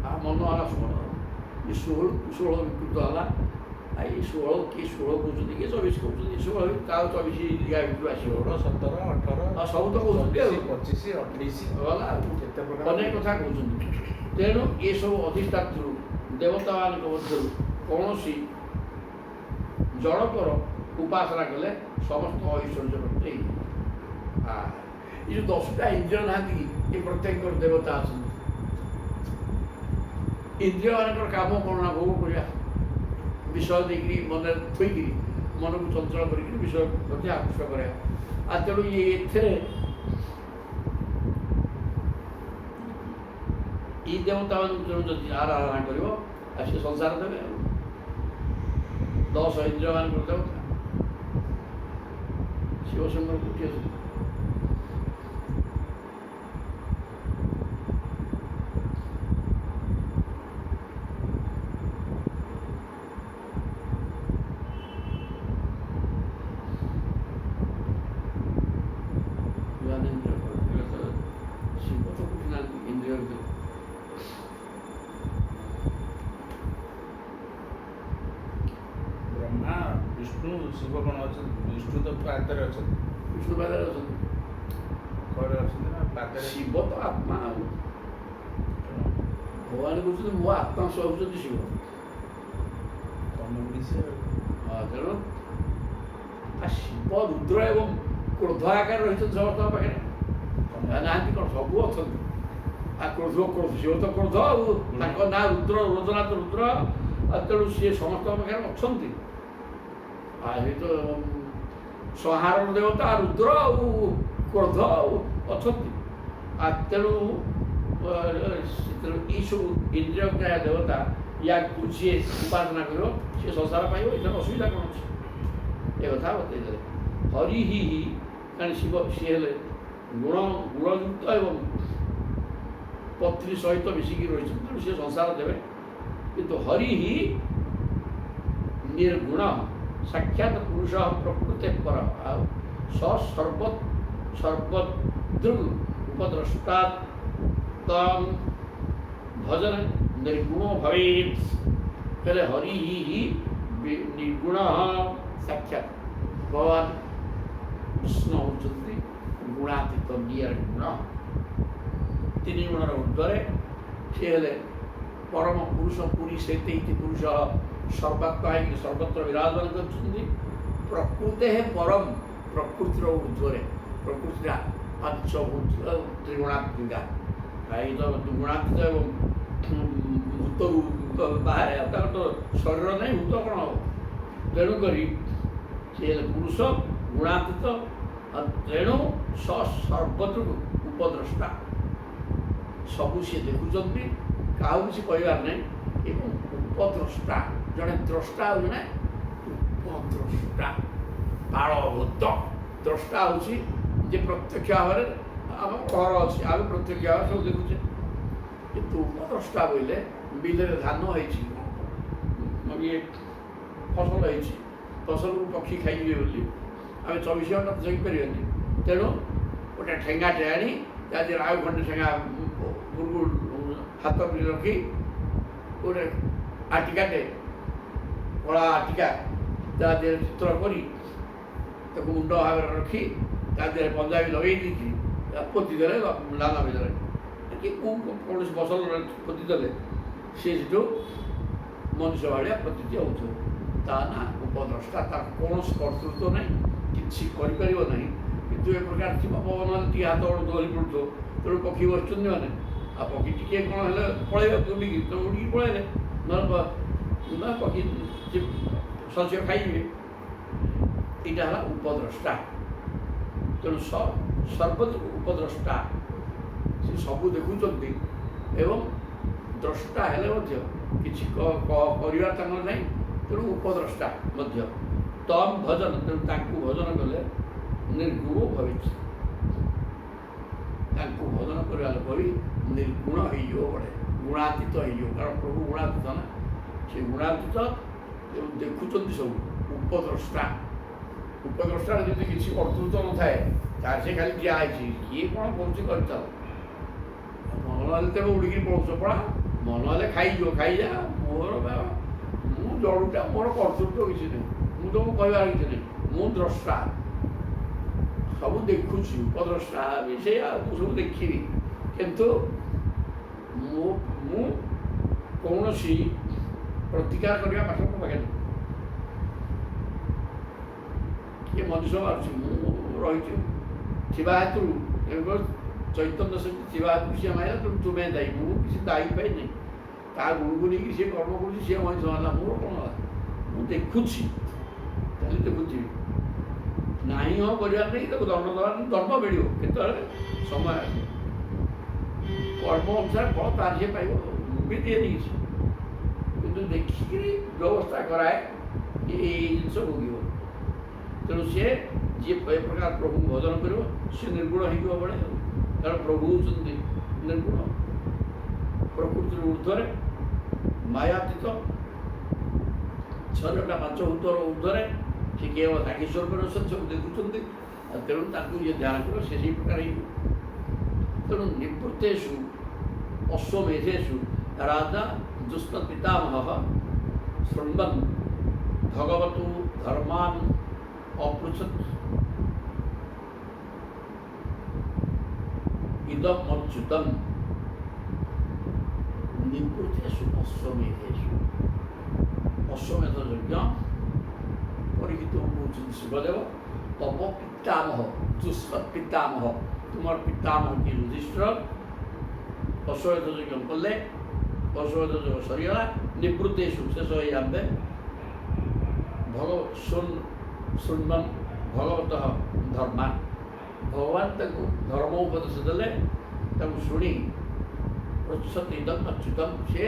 A: ଆଉ ମନ ହେଲା 16। 16 ବିକୃତ ହେଲା। এই 16 কি 16 କହୁଛନ୍ତି, କିଏ 24 କହୁଛନ୍ତି, 16 କାହା 24 ଦିଗା ଭିତରୁ ଆସିବ,
B: 17, 18
A: ସବୁ ତ କହୁଛନ୍ତି ଆଉ
B: 25, 28
A: ଗଲା ଅନେକ କଥା କହୁଛନ୍ତି। ତେଣୁ ଏସବୁ ଅଧିଷ୍ଠାତରୁ ଦେବତାମାନଙ୍କ ମଧ୍ୟରୁ କୌଣସି ଜଣକର ଉପାସନା କଲେ ସମସ୍ତ ଐଶ୍ୱର୍ଯ୍ୟ ପ୍ରାପ୍ତ ହେଇଯିବ। ଏ ଯେଉଁ 10ଟା ଇନ୍ଦ୍ରିୟ ନାହାନ୍ତି କି, ଏ ପ୍ରତ୍ୟେକଙ୍କର ଦେବତା ଅଛନ୍ତି। ଇନ୍ଦ୍ରିୟମାନଙ୍କର କାମ କ'ଣ ନା ଭୋଗ କରିବା, ବିଷୟ ଦେଇକିରି ମନରେ ଥୋଇକିରି ମନକୁ ଚଞ୍ଚଳ କରିକିରି ବିଷୟ ମଧ୍ୟ ଆକୃଷ୍ଟ କରିବା। ଆଉ ତେଣୁ ଏଥିରେ ଏଇ ଦେବତାମାନଙ୍କୁ ତେଣୁ ଯଦି ଆରାଧନା କରିବ ଆଉ ସେ ସଂସାର ଦେବେ। ଆଉ 10 ଇନ୍ଦ୍ରିୟମାନଙ୍କର ଦେବତା ଶିବଶଙ୍କର ଗୋଟିଏ ଅଛନ୍ତି।
B: ବ୍ରହ୍ମା ବିଷ୍ଣୁ ଶିବ କ'ଣ ଅଛନ୍ତି? ବିଷ୍ଣୁ ତ ପାଦରେ ଅଛନ୍ତି,
A: ବିଷ୍ଣୁ ପାଦରେ ଅଛନ୍ତି,
B: ଘରେ ଅଛନ୍ତି ନା ପାଦରେ?
A: ଶିବ ତ ଆତ୍ମା। ଆଉ ଭଗବାନ କହୁଛନ୍ତି ମୋ ଆତ୍ମା ସହ ହେଉଛନ୍ତି ଶିବ।
B: ତମେ ଓଡ଼ିଶା
A: ତେଣୁ ଶିବ ରୁଦ୍ର ଏବଂ କ୍ରୋଧ ଆକାର ରହିଛନ୍ତି ସମସ୍ତଙ୍କ ପାଖରେ, ନାହାନ୍ତି କ'ଣ? ସବୁ ଅଛନ୍ତି। ଆଉ କ୍ରୋଧ ଶିବ ତ କ୍ରୋଧ, ଆଉ ତାଙ୍କ ନାଁ ରୁଦ୍ର, ରୋଦନାଥ ରୁଦ୍ର। ଆଉ ତେଣୁ ସିଏ ସମସ୍ତଙ୍କ ପାଖରେ ଅଛନ୍ତି। ଆଉ ଏ ତ ସଂହାରର ଦେବତା ରୁଦ୍ର ଆଉ କ୍ରୋଧ ଆଉ ଅଛନ୍ତି। ଆଉ ତେଣୁ ଏଇସବୁ ଇନ୍ଦ୍ରିୟଗ୍ରାହ୍ୟ ଦେବତା ୟାକୁ ଯିଏ ଉପାସନା କରିବ ସିଏ ସଂସାର ପାଇବ। ଏଥିରେ ଅସୁବିଧା କ'ଣ ଅଛି? ଏ କଥା ବତେଇଦେଲେ। ହରି ହି କାରଣ ଶିବ ସିଏ ହେଲେ ଗୁଣଯୁକ୍ତ ଏବଂ ପତ୍ନୀ ସହିତ ମିଶିକି ରହିଛନ୍ତି, ତେଣୁ ସିଏ ସଂସାର ଦେବେ। କିନ୍ତୁ ହରି ହି ନିର୍ଗୁଣ ସାକ୍ଷାତ ପୁରୁଷ ପ୍ରକୃତି ପର, ଆଉ ସର୍ବଦୃଗ୍ ଉପଦ୍ରଷ୍ଟା ତମ୍ ଭଜନ ନିର୍ଗୁଣ ଭବେତ୍। କହିଲେ ହରି ହି ନିର୍ଗୁଣ ସାକ୍ଷାତ। ଭଗବାନ କୃଷ୍ଣ ହେଉଛନ୍ତି ଗୁଣାତୀତ, ନିର୍ଗୁଣ, 3 ଗୁଣର ଉର୍ଦ୍ଧ୍ୱରେ। ସିଏ ହେଲେ ପରମ ପୁରୁଷ, ପୁରୀ ସେଇତି ପୁରୁଷ ସର୍ବାତ୍ମା ହେଇକି ସର୍ବତ୍ର ବିରାଜମାନ କରୁଛନ୍ତି। ପ୍ରକୃତେ ପରମ, ପ୍ରକୃତିର ଉର୍ଦ୍ଧ୍ୱରେ। ପ୍ରକୃତିଟା ପଞ୍ଚଭୂତ ତ୍ରିଗୁଣାତ୍ମିକା। ଏଇ ତ ଗୁଣାତୀତ ଏବଂ ଭୂତରୁ ବାହାରେ, ତାଙ୍କର ତ ଶରୀର ନାହିଁ, ଭୂତ କ'ଣ ହେବ? ତେଣୁକରି ସେ ହେଲେ ପୁରୁଷ ଗୁଣାତୀତ, ତେଣୁ ସର୍ବତ୍ର ଉପଦ୍ରଷ୍ଟା। ସବୁ ସିଏ ଦେଖୁଛନ୍ତି, କାହାକୁ କିଛି କହିବାର ନାହିଁ। ଏବଂ ଉପଦ୍ରଷ୍ଟା, ଜଣେ ଦ୍ରଷ୍ଟା ଆଉ ଜଣେ ଉପଦ୍ରଷ୍ଟା। ପାଳଭୂତ ଦ୍ରଷ୍ଟା ହେଉଛି ଯେ ପ୍ରତ୍ୟକ୍ଷ ଭାବରେ ଆମ ଘର ଅଛି, ଆମେ ପ୍ରତ୍ୟକ୍ଷ ଭାବରେ ସବୁ ଦେଖୁଛେ। କିନ୍ତୁ ଉପଦ୍ରଷ୍ଟା ବୋଇଲେ ବିଲରେ ଧାନ ହେଇଛି, ଇଏ ଫସଲ ହେଇଛି, ଫସଲକୁ ପକ୍ଷୀ ଖାଇଯିବେ ବୋଲି ଆମେ 24 ଘଣ୍ଟା ତ ଜଗିପାରିବାନି। ତେଣୁ ଗୋଟେ ଠେଙ୍ଗାଟେ ଆଣି ତା ଦେହରେ ଆଉ ଖଣ୍ଡେ ଠେଙ୍ଗା ହାତ ରଖି ଗୋଟେ ଆଟିକାଟେ, କଳା ଆଟିକା, ତା ଦେହରେ ଚିତ୍ର କରି ତାକୁ ମୁଣ୍ଡ ଭାବରେ ରଖି ତା ଦେହରେ ପଞ୍ଜାବୀ ଲଗେଇ ଦେଇକି ପୋତି ଦେଲେ ଧାନ ଭିତରେ, କି କୌଣସି ଫସଲ ପୋତି ଦେଲେ ସିଏ ସେଠୁ ମଣିଷ ଭଳିଆ ପ୍ରତୀତି ହେଉଥିବ। ତା ନା ଉପଦ୍ରଷ୍ଟା। ତାର କୌଣସି କର୍ତ୍ତୃତ୍ୱ ନାହିଁ, କିଛି କରିପାରିବ ନାହିଁ। କିନ୍ତୁ ଏ ପ୍ରକାର ଥିବ ପବନରେ ଟିକେ ହାତ ଗୋଡ଼ ଧରି ପଡ଼ୁଥିବ, ତେଣୁ ପକ୍ଷୀ ବସୁଛନ୍ତି ମାନେ, ଆଉ ପକ୍ଷୀ ଟିକେ କ'ଣ ହେଲେ ପଳେଇବେ ଉଡ଼ିକି, ତେଣୁ ଉଡ଼ିକି ପଳେଇଲେ, ନହେଲେ ପକ୍ଷୀ ଶସ୍ୟ ଖାଇବେ। ଏଇଟା ହେଲା ଉପଦ୍ରଷ୍ଟା। ତେଣୁ ସର୍ବତ ଉପଦ୍ରଷ୍ଟା, ସେ ସବୁ ଦେଖୁଛନ୍ତି ଏବଂ ଦ୍ରଷ୍ଟା ହେଲେ ମଧ୍ୟ କିଛି କରିବା ତାଙ୍କର ନାହିଁ। ତେଣୁ ଉପଦ୍ରଷ୍ଟା ମଧ୍ୟ ତମ୍ ଭଜନ, ତେଣୁ ତାଙ୍କୁ ଭଜନ କଲେ ନିର୍ଗୁଣ ଭବିଷ୍ୟ, ତାଙ୍କୁ ଭଜନ କରିବା ଲୋକ ବି ନିର୍ଗୁଣ ହେଇଯିବ, ବଢ଼େ ଗୁଣାତୀତ ହେଇଯିବ। କାରଣ ପ୍ରଭୁ ଗୁଣାତୀତ ନା, ସେ ଗୁଣାତୀତ ଏବଂ ଦେଖୁଛନ୍ତି ସବୁ। ଉପଦ୍ରଷ୍ଟା, ଉପଦ୍ରଷ୍ଟାରେ ଯଦି କିଛି କର୍ତ୍ତୃତ୍ୱ ନଥାଏ ତାର ସେ ଖାଲି ଠିଆ ହେଇଛି, କିଏ କ'ଣ କରୁଛି କରିଥାଉ। ମନ ହେଲେ ତେବେ ଉଡ଼ିକି ପଳଉଛ ପଳା, ମନ ହେଲେ ଖାଇଯିବ, ଖାଇଯା। ମୋର ମୁଁ ଜଡ଼ୁଟା, ମୋର କର୍ତ୍ତୃତ୍ୱ କିଛି ନାହିଁ, ମୁଁ ତୁମକୁ କହିବାର କିଛି ନାହିଁ। ମୁଁ ଦ୍ରଷ୍ଟା, ସବୁ ଦେଖୁଛି। ଉପଦ୍ରଷ୍ଟା ବି ସେଇଆ, ମୁଁ ସବୁ ଦେଖିବି, କିନ୍ତୁ ମୁଁ କୌଣସି ପ୍ରତିକାର କରିବା ପାଠ ମୋ ପାଖରେ ନାହିଁ। କିଏ ମଣିଷ ମାରୁଛି, ମୁଁ ରହିଛି ଥିବା ହେତୁରୁ, ଏବେ ଚୈତନ୍ୟ ସେମିତି ଥିବା ହେତୁ ସିଏ ମାରିଲା, ତେଣୁ ତୁମେ ଦାୟୀ, ମୁଁ କିଛି ଦାୟୀ ପାଇ ନାହିଁ। ତା ଗୁଣକୁ ନେଇକି ସିଏ କର୍ମ କରୁଛି, ସିଏ ମଣିଷ ମାରିଲା, ମୋର କ'ଣ ହେଲା? ମୁଁ ଦେଖୁଛି, ତାହେଲେ ଦେଖୁଥିବି। ନାହିଁ ହଁ କରିବାର ନାହିଁ, ତାକୁ ଦଣ୍ଡ ଦେବାର ନାହିଁ। ଦଣ୍ଡ ମିଳିବ କେତେବେଳେ ସମୟ ଆସିବ, କର୍ମ ଅନୁସାରେ ଫଳ ତାର ସିଏ ପାଇବ। ମୁଁ ବି ଦିଏନି କିଛି, କିନ୍ତୁ ଦେଖିକିରି ବ୍ୟବସ୍ଥା କରାଏ ଏଇ ଜିନିଷ ଭୋଗିବ। ତେଣୁ ସିଏ ଯିଏ ଏ ପ୍ରକାର ପ୍ରଭୁଙ୍କୁ ଭଜନ କରିବ ସେ ନିର୍ଗୁଣ ହେଇଯିବ ବଳେ। କାରଣ ପ୍ରଭୁ ହେଉଛନ୍ତି ନିର୍ଗୁଣ, ପ୍ରକୃତିର ଉର୍ଦ୍ଧ୍ୱରେ, ମାୟାତୀତ, ଶରୀରଟା ପାଞ୍ଚଭୂତର ଉର୍ଦ୍ଧ୍ୱରେ, ସେ କେବଳ ସାକ୍ଷୀ ସ୍ୱରୂପରେ ଅଛନ୍ତି, ସବୁ ଦେଖୁଛନ୍ତି। ଆଉ ତେଣୁ ତାଙ୍କୁ ଯିଏ ଧ୍ୟାନ କରିବ ସେ ସେଇ ପ୍ରକାର ହେଇଯିବ। ତେଣୁ ନିବୃତ୍ତେଷୁ ଅଶ୍ୱମେଧେଷୁ ରାଜା ଦୁଷ୍ଟ ପିତାମହ ଶୃण्ବନ୍ ଭଗବତୁ ଧର୍ମାନ୍ ଅପୃଚ୍ଛତ୍ ଇଦମ୍ ଅଚ୍ୟୁତମ୍। ନିବୃତ୍ତେଷୁ ଅଶ୍ୱମେଧେଷୁ, ଅଶ୍ୱମେଧ ଯଜ୍ଞ ପରୀକ୍ଷିତ କହୁଛନ୍ତି ଶିବଦେବ, ତମ ପିତାମହ ଦୁଷ୍ଟ ପିତାମହ, ତୁମର ପିତାମହ କି ଯୁଧିଷ୍ଠିର ଅଶ୍ୱମେଧ ଯଜ୍ଞ କଲେ, ଅଶ୍ୱମେଧ ଯଜ୍ଞ ସରିଗଲା। ନିବୃତ୍ତେଷୁ ଶେଷ ହେଇଯାନ୍ତେ, ଶୃଣ୍ବନ୍ ଭଗବତଃ ଧର୍ମାନ୍, ଭଗବାନ ତାଙ୍କୁ ଧର୍ମ ଉପଦେଶ ଦେଲେ, ତାଙ୍କୁ ଶୁଣି ପୃଚ୍ଛତ୍ ଇଦମ୍ ଅଚ୍ୟୁତମ୍, ସେ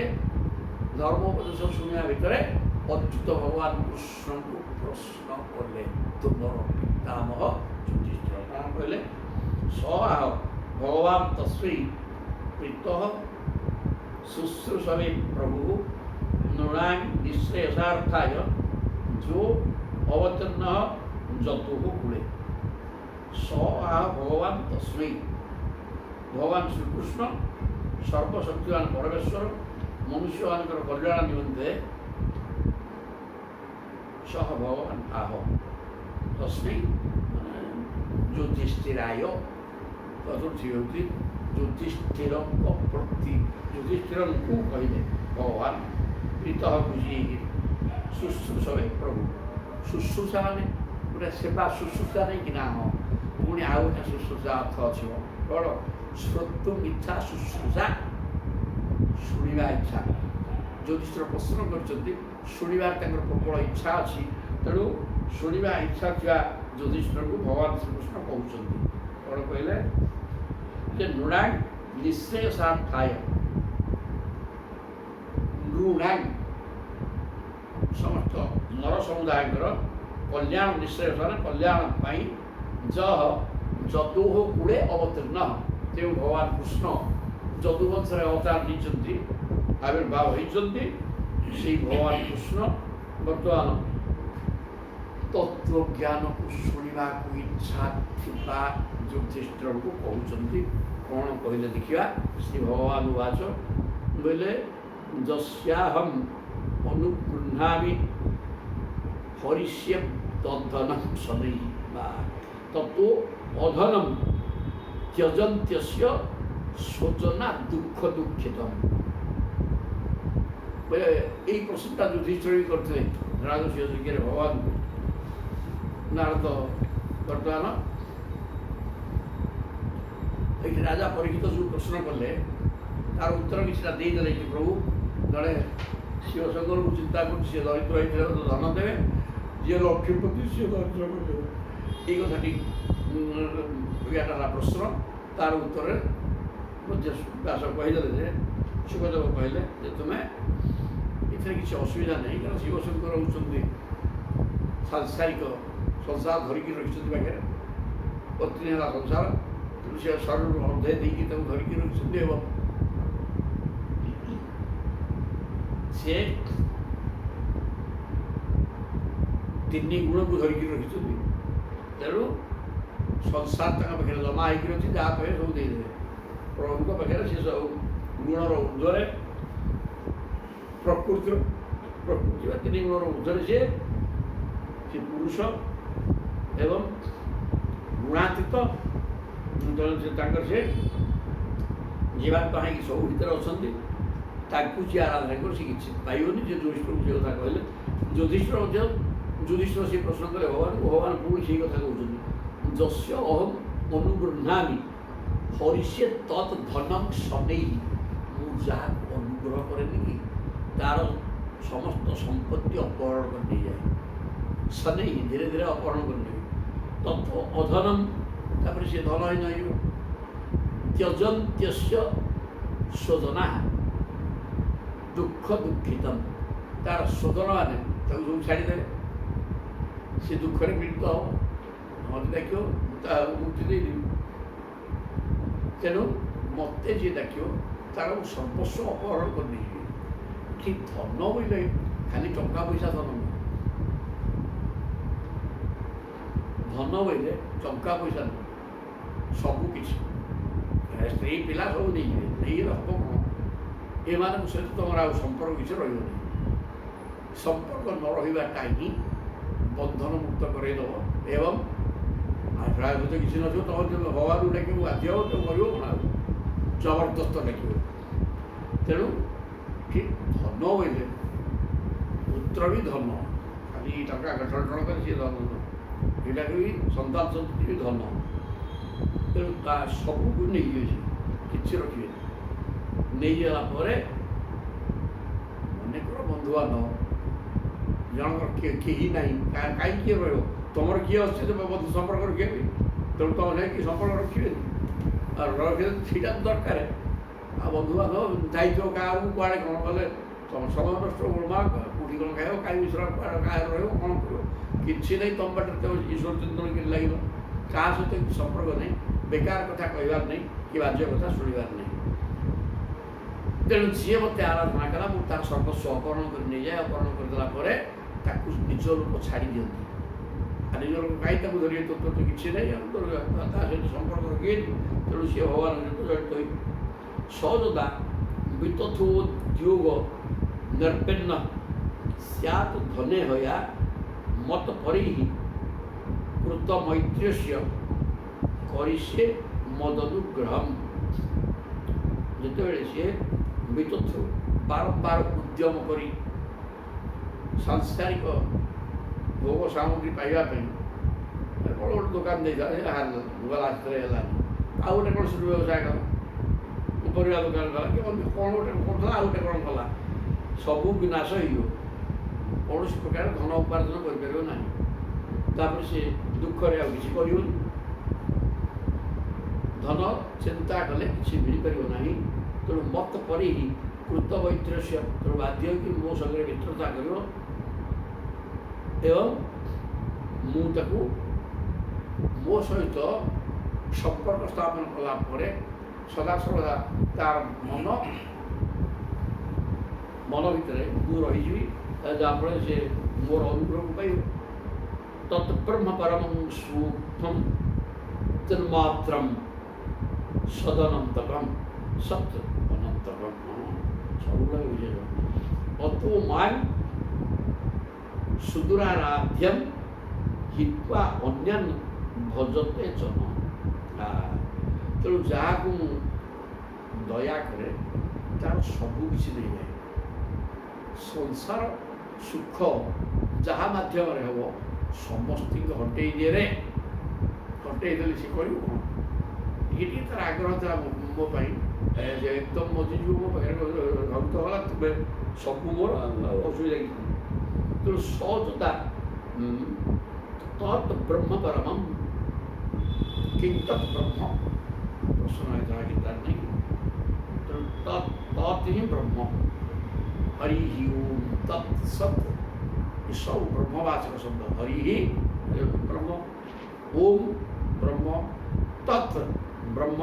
A: ଧର୍ମ ଉପଦେଶ ଶୁଣିବା ଭିତରେ ଅଚ୍ୟୁତ ଭଗବାନ କୃଷ୍ଣଙ୍କୁ ପ୍ରଶ୍ନ କଲେ, ତୁମର ପିତାମହ ଯୁଧିଷ୍ଠିର କ'ଣ କହିଲେ? ସ ଆହ ଭଗବାନ ତସ୍ମୈ ପ୍ରୀତଃ ଶୁଶ୍ରୂଷବେ ପ୍ରଭୁ ନୃଣାଂ ନିଃଶ୍ରେୟସାର୍ଥାୟ ଯୋ ଅବତୀର୍ଣ୍ଣ ଜତୁଃ କୂଳେ। ସ ଆହ ଭଗବାନ ତସ୍ମୈ, ଭଗବାନ ଶ୍ରୀକୃଷ୍ଣ ସର୍ବଶକ୍ତିମାନ ପରମେଶ୍ୱର ମନୁଷ୍ୟମାନଙ୍କର କଲ୍ୟାଣ ନିମନ୍ତେ ସହ ଭଗବାନ ଆହ ତସ୍ମୈ ମାନେ ଯୁଧିଷ୍ଠିରାୟ, ଚତୁର୍ଥୀ ହେଉଛି ଯୁଧିଷ୍ଠିରଙ୍କ ପ୍ରତି, ଯୁଧିଷ୍ଠିରଙ୍କୁ କହିଲେ ଭଗବାନ ପ୍ରୀତଃ ଖୁସି ହେଇକି ଶୁଶ୍ରୂଷବେ ପ୍ରଭୁ। ଶୁଶ୍ରୂଷା ମାନେ ଗୋଟେ ସେବା ଶୁଶ୍ରୂଷା ନେଇକି ନା, ହଁ ପୁଣି ଆଉ ଗୋଟେ ଶୁଶ୍ରୂଷା ଅର୍ଥ ଅଛି କ'ଣ? ଶ୍ରୋତୁ ଇଚ୍ଛା ଶୁଶ୍ରୂଷା, ଶୁଣିବା ଇଚ୍ଛା। ଯୁଧିଷ୍ଠିର ପ୍ରଶ୍ନ କରିଛନ୍ତି, ଶୁଣିବାର ତାଙ୍କର ପ୍ରବଳ ଇଚ୍ଛା ଅଛି, ତେଣୁ ଶୁଣିବା ଇଚ୍ଛା ଥିବା ଯୁଧିଷ୍ଠିରଙ୍କୁ ଭଗବାନ ଶ୍ରୀକୃଷ୍ଣ କହୁଛନ୍ତି କ'ଣ କହିଲେ? ଯେ ନୃଣାଂ ନିଃଶ୍ରେୟସାର୍ଥାୟ, ନୃଣାଂ ସମସ୍ତ ନର ସମୁଦାୟଙ୍କର କଲ୍ୟାଣ, ନିଃଶ୍ରେୟସାର କଲ୍ୟାଣ ପାଇଁ, ଯଦୁଃ କୂଳେ ଅବତୀର୍ଣ୍ଣ, ତେଣୁ ଭଗବାନ କୃଷ୍ଣ ଯଦୁବଂଶରେ ଅବତାର ନେଇଛନ୍ତି, ଆବିର୍ଭାବ ହେଇଛନ୍ତି। ସେଇ ଭଗବାନ କୃଷ୍ଣ ବର୍ତ୍ତମାନ ତତ୍ତ୍ୱଜ୍ଞାନକୁ ଶୁଣିବାକୁ ଇଚ୍ଛା ଥିବା ଯୁଧିଷ୍ଠିରଙ୍କୁ କହୁଛନ୍ତି। କ'ଣ କହିଲେ ଦେଖିବା? ଶ୍ରୀ ଭଗବାନ ଉବାଚ, ବୋଇଲେ ଯସ୍ୟାହମ୍ ଅନୁଗୃହ୍ଣାମି ହରିଷ୍ୟେ ତଦ୍ଧନଂ ଶନୈଃ ବା ତତୋ ଅଧନମ୍ ତ୍ୟଜନ୍त्यସ୍ୟ ଶୋଚନା ଦୁଃଖ ଦୁଃଖିତମ୍। ବୋଲେ ଏଇ ପ୍ରଶ୍ନଟା ଯୁଧିଷ୍ଠିର ବି କରିଥିଲେ ରାଜସ୍ୱ ଯଜ୍ଞରେ ଭଗବାନଙ୍କୁ। ନାରଦ ବର୍ତ୍ତମାନ ଏଇଠି ରାଜା ପରୀକ୍ଷିତ ଯେଉଁ ପ୍ରଶ୍ନ କଲେ ତାର ଉତ୍ତର କିଛିଟା ଦେଇଦେଲେ କି ପ୍ରଭୁ, ଜଣେ ଶିବଶଙ୍କରକୁ ଚିନ୍ତା କରୁଛି, ସିଏ ଦରିଦ୍ର ହେଇଥିଲେ ତ ଧନ ଦେବେ, ଯିଏ ଲକ୍ଷ୍ମୀପତି ସିଏ ଦରିଦ୍ର କରିଦେବେ। ଏଇ କଥାଟି ଏଇଟା ହେଲା ପ୍ରଶ୍ନ। ତାର ଉତ୍ତରରେ ମଧ୍ୟ ବ୍ୟାସ କହିଦେଲେ ଯେ, ସୁଖଦେବ କହିଲେ ଯେ ତୁମେ ଏଥିରେ କିଛି ଅସୁବିଧା ନାହିଁ, କାରଣ ଶିବଶଙ୍କର ହେଉଛନ୍ତି ସାଂସାରିକ ସଂସାର ଧରିକି ରଖିଛନ୍ତି ପାଖରେ, ପତ୍ନୀ ହେଲା ସଂସାର, ତେଣୁ ସେ ଶରୀରରୁ ଅର୍ଦ୍ଧେ ଦେଇକି ତାକୁ ଧରିକି ରଖିଛନ୍ତି ଏବଂ ସେ ତିନି ଗୁଣକୁ ଧରିକି ରଖିଛନ୍ତି। ତେଣୁ ସଂସାର ତାଙ୍କ ପାଖରେ ଜମା ହେଇକି ଅଛି, ଯାହା ପାଖରେ ସବୁ ଦେଇଦେବେ। ପ୍ରଭୁଙ୍କ ପାଖରେ ସେ ସବୁ ଗୁଣର ଉର୍ଦ୍ଧ୍ୱରେ ପ୍ରକୃତି ବା ତିନି ଗୁଣର ଉର୍ଦ୍ଧ୍ୱରେ ସେ ପୁରୁଷ ଏବଂ ଗୁଣାତୀତ, ତାଙ୍କର ସେ ଜୀବାତ୍ମା ହେଇକି ସବୁ ଭିତରେ ଅଛନ୍ତି। ତାଙ୍କୁ ଯିଏ ଆରାଧନା କରେ ସେ କିଛି ପାଇବନି। ଯେ ଯୁଧିଷ୍ଠିରକୁ ସେ କଥା କହିଲେ, ଯୁଧିଷ୍ଠିର ସେ ପ୍ରଶ୍ନ କଲେ ଭଗବାନଙ୍କୁ, ଭଗବାନ ପୁଣି ସେଇ କଥା କହୁଛନ୍ତି, ଯସ୍ୟ ଅହମ୍ ଅନୁଗୃହ୍ଣାମି ହରିଷ୍ୟେ ତତ୍ ଧନଂ ଶନୈଃ। ମୁଁ ଯାହାକୁ ଅନୁଗ୍ରହ କରେନି କି ତାର ସମସ୍ତ ସମ୍ପତ୍ତି ଅପହରଣ କରି ନେଇଯାଏ। ଶନୈଃ ଧୀରେ ଧୀରେ ଅପହରଣ କରି ନେବେ। ତତ୍ତ୍ୱ ଅଧନମ୍, ତାପରେ ସେ ଧନ ହିଁ ନହିବ। ତ୍ୟଜନ୍ତ୍ୟସ୍ୟ ଶୋଧନା ଦୁଃଖ ଦୁଃଖିତମ୍, ତାର ଶୋଧନ ମାନେ ତାକୁ ସବୁ ଛାଡ଼ିଦେବେ, ସେ ଦୁଃଖରେ ପୀଡ଼ିତ ହେବ, ମୋତେ ଡାକିବ ତା ମୁକ୍ତି ଦେଇଦେବି। ତେଣୁ ମୋତେ ଯିଏ ଡାକିବ ତାର ସର୍ବସ୍ୱ ଅପହରଣ କରି ନେଇଯିବେ। ଠିକ୍ ଧନ ବୋଇଲେ ଖାଲି ଟଙ୍କା ପଇସା ଧନ ନୁହେଁ, ଧନ ବୋଇଲେ ଟଙ୍କା ପଇସା ନୁହେଁ, ସବୁକିଛି। ସ୍ତ୍ରୀ ପିଲା ସବୁ ନେଇଯିବେ, ନେଇଗଲେ ହେବ କ'ଣ? ଏମାନଙ୍କ ସହିତ ତୁମର ଆଉ ସମ୍ପର୍କ କିଛି ରହିବ ନାହିଁ। ସମ୍ପର୍କ ନ ରହିବାଟା ହିଁ ବନ୍ଧନ ମୁକ୍ତ କରେଇଦେବ ଏବଂ ପ୍ରାୟତଃ କିଛି ନଥିବ, ତୁମର ଯେବେ ଭଗବାନଙ୍କୁ ଡାକିବ ବାଧ୍ୟ ହେବ, ତେଣୁ କରିବ କ'ଣ ଆଉ ଜବରଦସ୍ତ ଡାକିବ। ତେଣୁ ଠିକ୍ ଧନ ବୋଇଲେ ପୁତ୍ର ବି ଧନ, ଖାଲି ଟଙ୍କା ଗଠନ କରେ ସିଏ ଧନ ନୁହଁ, ଏଇଟାକୁ ବି ସନ୍ତାନ ସନ୍ତତି ବି ଧନ। ତେଣୁ ତା ସବୁକୁ ନେଇଯିବେ, ସେ କିଛି ରଖିବେନି। ନେଇଗଲା ପରେ ମନେକର ବନ୍ଧୁବାନ୍ଧବ ଜଣଙ୍କର କେହି ନାହିଁ, କାହିଁକି କିଏ ରହିବ? ତୁମର କିଏ ଅଛି ତ ବନ୍ଧୁ ସମ୍ପର୍କ ରଖିବେ, ତେଣୁ ତୁମ ନାହିଁ କି ସମ୍ପର୍କ ରଖିବେନି, ଆଉ ରଖିଲେ ସେଇଟା ଦରକାର। ଆଉ ବନ୍ଧୁବାନ୍ଧବ ଯାଇଥିବ କାହାକୁ କୁଆଡ଼େ କ'ଣ କଲେ ତୁମ ସମୟ ନଷ୍ଟ, ଗୋଳମାଳ, କୋଉଠି କ'ଣ ଖାଇବ, କାହିଁ ବିଶ୍ରାମ, କୁଆଡ଼େ କାହାର ରହିବ, କ'ଣ କରିବ, କିଛି ନାହିଁ। ତୁମ ପାଟରେ ତ ଈଶ୍ୱର ଚିନ୍ତନ କେମିତି ଲାଗିବ? କାହା ସହିତ କିଛି ସମ୍ପର୍କ ନାହିଁ, ବେକାର କଥା କହିବାର ନାହିଁ କି ବାଜ୍ୟ କଥା ଶୁଣିବାର ନାହିଁ। ତେଣୁ ଯିଏ ମୋତେ ଆରାଧନା କଲା, ମୁଁ ତାର ସର୍ବସ୍ୱ ଅପହରଣ କରି ନେଇଯାଏ। ଅପହରଣ କରିଦେଲା ପରେ ତାକୁ ନିଜ ଲୋକ ଛାଡ଼ି ଦିଅନ୍ତି। ଆଉ ନିଜ ଲୋକ କାହିଁ ତାକୁ ଧରିବେ? ତୋର ତ କିଛି ନାହିଁ, ଆଉ ତା ସହିତ ସମ୍ପର୍କ ରଖିବେନି। ତେଣୁ ସିଏ ଭଗବାନଙ୍କ ସହିତ ଜଡ଼ିତ ହୋଇ ସହଜତା ବିତଥୋଦ୍ୟୋଗ ନିର୍ପନ୍ନ ସ୍ୟାତ୍ ଧନେ ହୟା ମତ ପରିଃ କୃତ ମୈତ୍ର୍ୟସ୍ୟ କରିଷ୍ୟେ ମଦନୁଗ୍ରହମ୍। ଯେତେବେଳେ ସିଏ ବିତଥ୍ୟ ବାରମ୍ବାର ଉଦ୍ୟମ କରି ସାଂସାରିକ ଭୋଗ ସାମଗ୍ରୀ ପାଇବା ପାଇଁ କ'ଣ ଗୋଟେ ଦୋକାନ ଦେଇଥିଲା, ଗଲା ସେଥିରେ ହେଲାନି, ଆଉ ଗୋଟେ କ'ଣ ସେଠୁ ବ୍ୟବସାୟ କଲା, ପରିବା ଦୋକାନ କଲା କି ଅନ୍ୟ କ'ଣ ଗୋଟେ କରୁଥିଲା, ଆଉ ଗୋଟେ କ'ଣ କଲା, ସବୁ ବିନାଶ ହେଇଯିବ। କୌଣସି ପ୍ରକାର ଧନ ଉପାର୍ଜନ କରିପାରିବ ନାହିଁ। ତାପରେ ସେ ଦୁଃଖରେ ଆଉ କିଛି କରିବନି। ଧନ ଚିନ୍ତା କଲେ କିଛି ମିଳିପାରିବ ନାହିଁ। ତେଣୁ ମତ ପରିଃ କୃତ ମୈତ୍ର୍ୟସ୍ୟ, ତେଣୁ ବାଧ୍ୟ ହୋଇକି ମୋ ସାଙ୍ଗରେ ମିତ୍ରତା କରିବ ଏବଂ ମୁଁ ତାକୁ ମୋ ସହିତ ସମ୍ପର୍କ ସ୍ଥାପନ କଲା ପରେ ସଦାସର୍ବଦା ତାର ମନ ଭିତରେ ମୁଁ ରହିଯିବି, ଯାହାଫଳରେ ସେ ମୋର ଅନୁଗ୍ରହକୁ ପାଇବ। ତତ୍ ବ୍ରହ୍ମ ପରମଂ ସୂକ୍ଷ୍ମଂ ତନ୍ମାତ୍ରମ୍ ସଦନନ୍ତକମ୍ ସତ୍ ଅନନ୍ତକମ୍। ସବୁବେଳେ ବୁଝେଇବ। ଅतो ମାଂ ସୁଦୂରାରାଧ୍ୟಂ ହିତ୍ୱା ଅନ୍ୟାନ୍ ଭଜତେ ଜନ। ତେଣୁ ଯାହାକୁ ମୁଁ ଦୟା କରେ ତାର ସବୁ କିଛି ଦେଇଯାଏ। ସଂସାର ସୁଖ ଯାହା ମାଧ୍ୟମରେ ହେବ ସମସ୍ତଙ୍କୁ ହଟେଇ ଦିଏ। ହଟେଇ ଦେଲେ ସେ କରିବ କ'ଣ? ଟିକେ ତାର ଆଗ୍ରହ ଥିଲା, ମୋ ପାଇଁ ଯେ ଏକଦମ ମଜିଯିବ ମୋ ପାଖରେ ଭକ୍ତ ହେଲା ତେବେ ସବୁ ମୋର ଅସୁବିଧା କିଛି ନାହିଁ। ତେଣୁ ସଯୋଦା ତତ୍ ବ୍ରହ୍ମ ପରମମ୍ କିଂ ତତ୍ ବ୍ରହ୍ମ ପ୍ରଶ୍ନ ହେଇଥିଲା କି ତାର ନାହିଁ। ତେଣୁ ତତ୍ ହିଁ ବ୍ରହ୍ମ ହରି ହି ଓಂ ତତ୍ ସତ୍ ଏ ସବୁ ବ୍ରହ୍ମବାଚକ ଶବ୍ଦ। ହରି ହି ବ୍ରହ୍ମ, ଓಂ ବ୍ରହ୍ମ, ତତ୍ ବ୍ରହ୍ମ,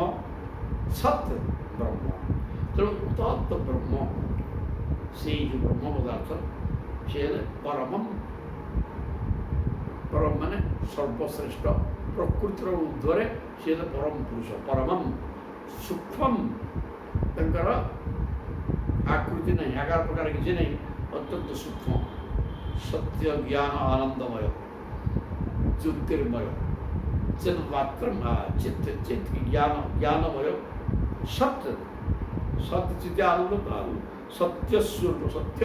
A: ସତ୍ ବ୍ରହ୍ମ। ତେଣୁ ତତ୍ ବ୍ରହ୍ମ ସେଇ ଯେଉଁ ବ୍ରହ୍ମ ପଦାର୍ଥ ସେ ହେଲେ ପରମମ୍। ପରମ ମାନେ ସର୍ବଶ୍ରେଷ୍ଠ, ପ୍ରକୃତିର ଉର୍ଦ୍ଧ୍ୱରେ ସେ ହେଲେ ପରମ ପୁରୁଷ। ପରମମ୍ ସୂକ୍ଷ୍ମମ୍, ତାଙ୍କର ଆକୃତି ନାହିଁ, ଆକାର ପ୍ରକାର କିଛି ନାହିଁ, ଅତ୍ୟନ୍ତ ସୂକ୍ଷ୍ମ, ସତ୍ୟ ଜ୍ଞାନ ଆନନ୍ଦମୟ, ଜ୍ୟୋତିର୍ମୟ, ଚିନ୍ମାତ୍ର ଚିତ୍ ଜ୍ଞାନମୟ, ସତ୍ ସତ୍ ଚିତ୍ ଆନନ୍ଦ, ସତ୍ୟ ସ୍ୱରୂପ, ସତ୍ୟ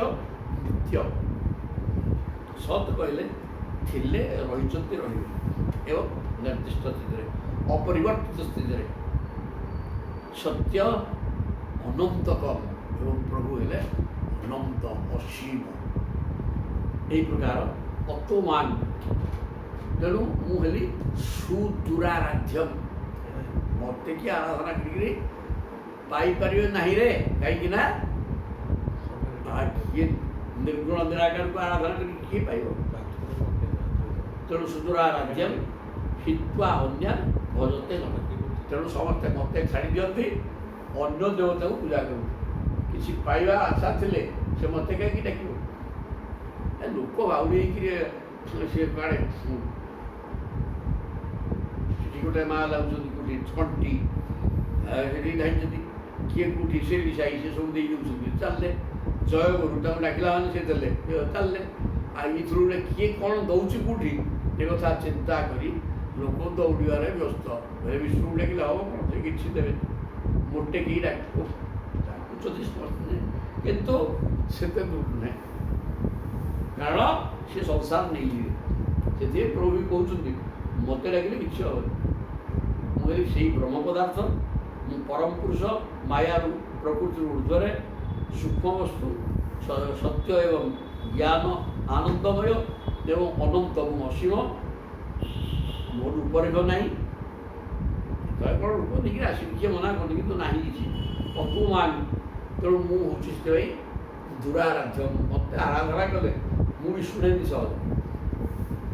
A: ନିତ୍ୟ। ସତ୍ କହିଲେ ଥିଲେ, ରହିଛନ୍ତି, ରହିବେ ଏବଂ ନିର୍ଦ୍ଦିଷ୍ଟ ସ୍ଥିତିରେ, ଅପରିବର୍ତ୍ତିତ ସ୍ଥିତିରେ। ସତ୍ୟ ଅନନ୍ତକମ ଏବଂ ପ୍ରଭୁ ହେଲେ ଅନନ୍ତ ଅସୀମ। ଏହି ପ୍ରକାର ଅତୋମାନ। ତେଣୁ ମୁଁ ହେଲି ସୁଦୂରାରାଧ୍ୟମ୍। ମୋତେ କିଏ ଆରାଧନା କରିକିରି ପାଇପାରିବେ ନାହିଁ ରେ, କାହିଁକି ନା କିଏ ନିର୍ଗୁଣ ନିରାକାରକୁ ଆରାଧନା କରିକି କିଏ ପାଇବ? ତେଣୁ ସୁଦୂରାରାଧ୍ୟମ୍ ହିତ୍ୱା ଅନ୍ୟାନ୍ ଭଜତେ ଗଣତି। ତେଣୁ ସମସ୍ତେ ମୋତେ ଛାଡ଼ି ଦିଅନ୍ତି, ଅନ୍ୟ ଦେବତାକୁ ପୂଜା କରନ୍ତି। କିଛି ପାଇବା ଆଶା ଥିଲେ ସେ ମୋତେ କାହିଁକି ଡାକିବ? ଲୋକ ବାଉଳି ହେଇକିରି ସେ କୁଆଡ଼େ ସେଠି ଗୋଟେ ମା ଲାଗୁଛନ୍ତି, କେଉଁଠି ଛଣ୍ଟି ସେଠି ଧାଇଛନ୍ତି, କିଏ କେଉଁଠି ଶିରିଡ଼ି ସାହି, ସେ ସବୁ ଦେଇ ଦେଉଛନ୍ତି, ଚାଲିଲେ। ଜୟ ଗୁରୁ ତାଙ୍କୁ ଡାକିଲା ମାନେ ସେ ଦେଲେ, ଚାଲିଲେ। ଆଉ ଏଥିରୁ କିଏ କ'ଣ ଦେଉଛି କେଉଁଠି ଏ କଥା ଚିନ୍ତା କରି ଲୋକ ଦୌଡ଼ିବାରେ ବ୍ୟସ୍ତ। ବିଷ୍ଣୁକୁ ଡାକିଲେ ହେବ କ'ଣ? ସେ କିଛି ଦେବେ, ମୋଟେ କେହି ଡାକିବ, ଡାକୁଛନ୍ତି ସମସ୍ତେ, କିନ୍ତୁ ସେତେ ଦୂର ନୁହେଁ, କାରଣ ସେ ସଂସାର ନେଇଯିବେ। ସେଥିପାଇଁ ପ୍ରଭୁ ବି କହୁଛନ୍ତି ମୋତେ ଡାକିଲେ କିଛି ହେବନି। ମୁଁ କହିଲି ସେଇ ବ୍ରହ୍ମ ପଦାର୍ଥ, ମୁଁ ପରମ ପୁରୁଷ, ମାୟାରୁ ପ୍ରକୃତିରୁ ଉର୍ଦ୍ଧ୍ୱରେ, ସୂକ୍ଷ୍ମ ବସ୍ତୁ, ସତ୍ୟ ଏବଂ ଜ୍ଞାନ ଆନନ୍ଦମୟ ଏବଂ ଅନନ୍ତ ଏବଂ ଅସୀମ। ମୋ ରୂପରେଖ ନାହିଁ, କ'ଣ ରୂପ ନେଇକିରି ଆସିବି, କିଏ ମନା କରୁନି, କିନ୍ତୁ ନାହିଁ କିଛି ଅତୋମାନ। ତେଣୁ ମୁଁ ହେଉଛି ସେଥିପାଇଁ ଦୂରାରାଧ୍ୟ। ମୋତେ ଆରାଧନା କଲେ ମୁଁ ବି ଶୁଣେନି ସହଜ।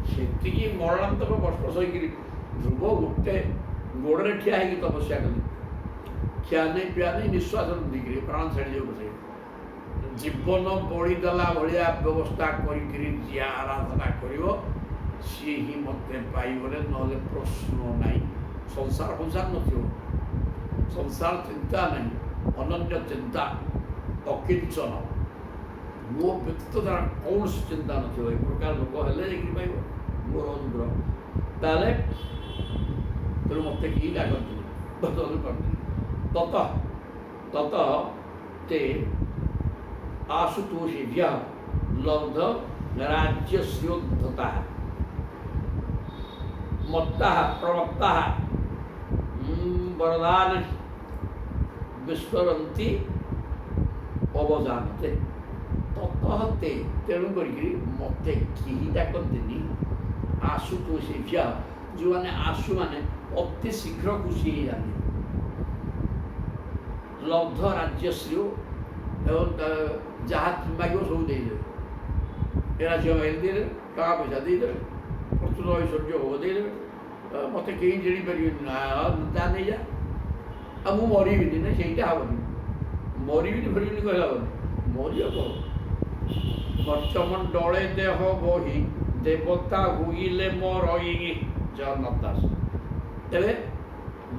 A: ସେତିକି ମରଣାନ୍ତକ କଷ୍ଟ ସହିକିରି ଧ୍ରୁବ ଗୋଟେ ଗୋଡ଼ରେ ଠିଆ ହେଇକି ତପସ୍ୟା କଲି, ଖିଆ ନେଇ ପିଆ ନେଇ ନିଶ୍ୱାସ ଦେଇକିରି ପ୍ରାଣ ଛାଡ଼ିଯିବ ବସେଇ। ଜୀବନ ବଳିଦେଲା ଭଳିଆ ବ୍ୟବସ୍ଥା କରିକିରି ଯିଏ ଆରାଧନା କରିବ ସିଏ ହିଁ ମୋତେ ପାଇବଲେ, ନହେଲେ ପ୍ରଶ୍ନ ନାହିଁ। ସଂସାର ନଥିବ, ସଂସାର ଚିନ୍ତା ନାହିଁ, ଅନନ୍ୟ ଚିନ୍ତା, ଅକିଞ୍ଚନ, ମୋ ବ୍ୟତୀତ ଦ୍ୱାରା କୌଣସି ଚିନ୍ତା ନଥିବ। ଏ ପ୍ରକାର ଲୋକ ହେଲେ ଯାଇକି ପାଇବ ମୋର ଅନୁଗ୍ରହ। ତାହେଲେ ତେଣୁ ମୋତେ କେହି ଡାକନ୍ତିନି, କରନ୍ତିନି। ତତ ତେ ଆଶୁତୋଷେଭ୍ୟ ଲବ୍ଧ ରାଜ୍ୟଶ୍ରିୟୋଦ୍ଧତା ମତ୍ତା ପ୍ରମତ୍ତା ବରଦାନ ବିସ୍ଫରନ୍ତି ଅବଜାନତେ। ତତଃ ତେ, ତେଣୁ କରିକିରି ମୋତେ କେହି ଡାକନ୍ତିନି। ଆଶୁତୋଷେଭ୍ୟ, ଯେଉଁମାନେ ଆଶୁ ମାନେ ଅତି ଶୀଘ୍ର ଖୁସି ହେଇଯାନ୍ତି। ଲବ୍ଧ ରାଜ୍ୟଶ୍ରୀ ଏବଂ ଯାହା ମାଗିବ ସବୁ ଦେଇଦେବେ। ଏ ରାଜ୍ୟ ମାଗିଲେ ଦେଇଦେବେ, ଟଙ୍କା ପଇସା ଦେଇଦେବେ, ପ୍ରଚୁର ଐଶ୍ୱର୍ଯ୍ୟ ଭୋଗ ଦେଇଦେବେ। ମୋତେ କେହି ଜାଣିପାରିବେନି, ତା ନେଇଯା। ଆଉ ମୁଁ ମରିବିନି ନା, ସେଇଟା ହେବନି। ମରିବିନି କହିଲେ ହେବନି, ମରିବ କ'ଣ? ମର୍ତ୍ତ୍ୟମଣ୍ଡଳେ ଦେହ ବହି ଦେବତା ହୁଇଲେ ମରଇ ଜଗନ୍ନାଥ ଦାସ। ତେବେ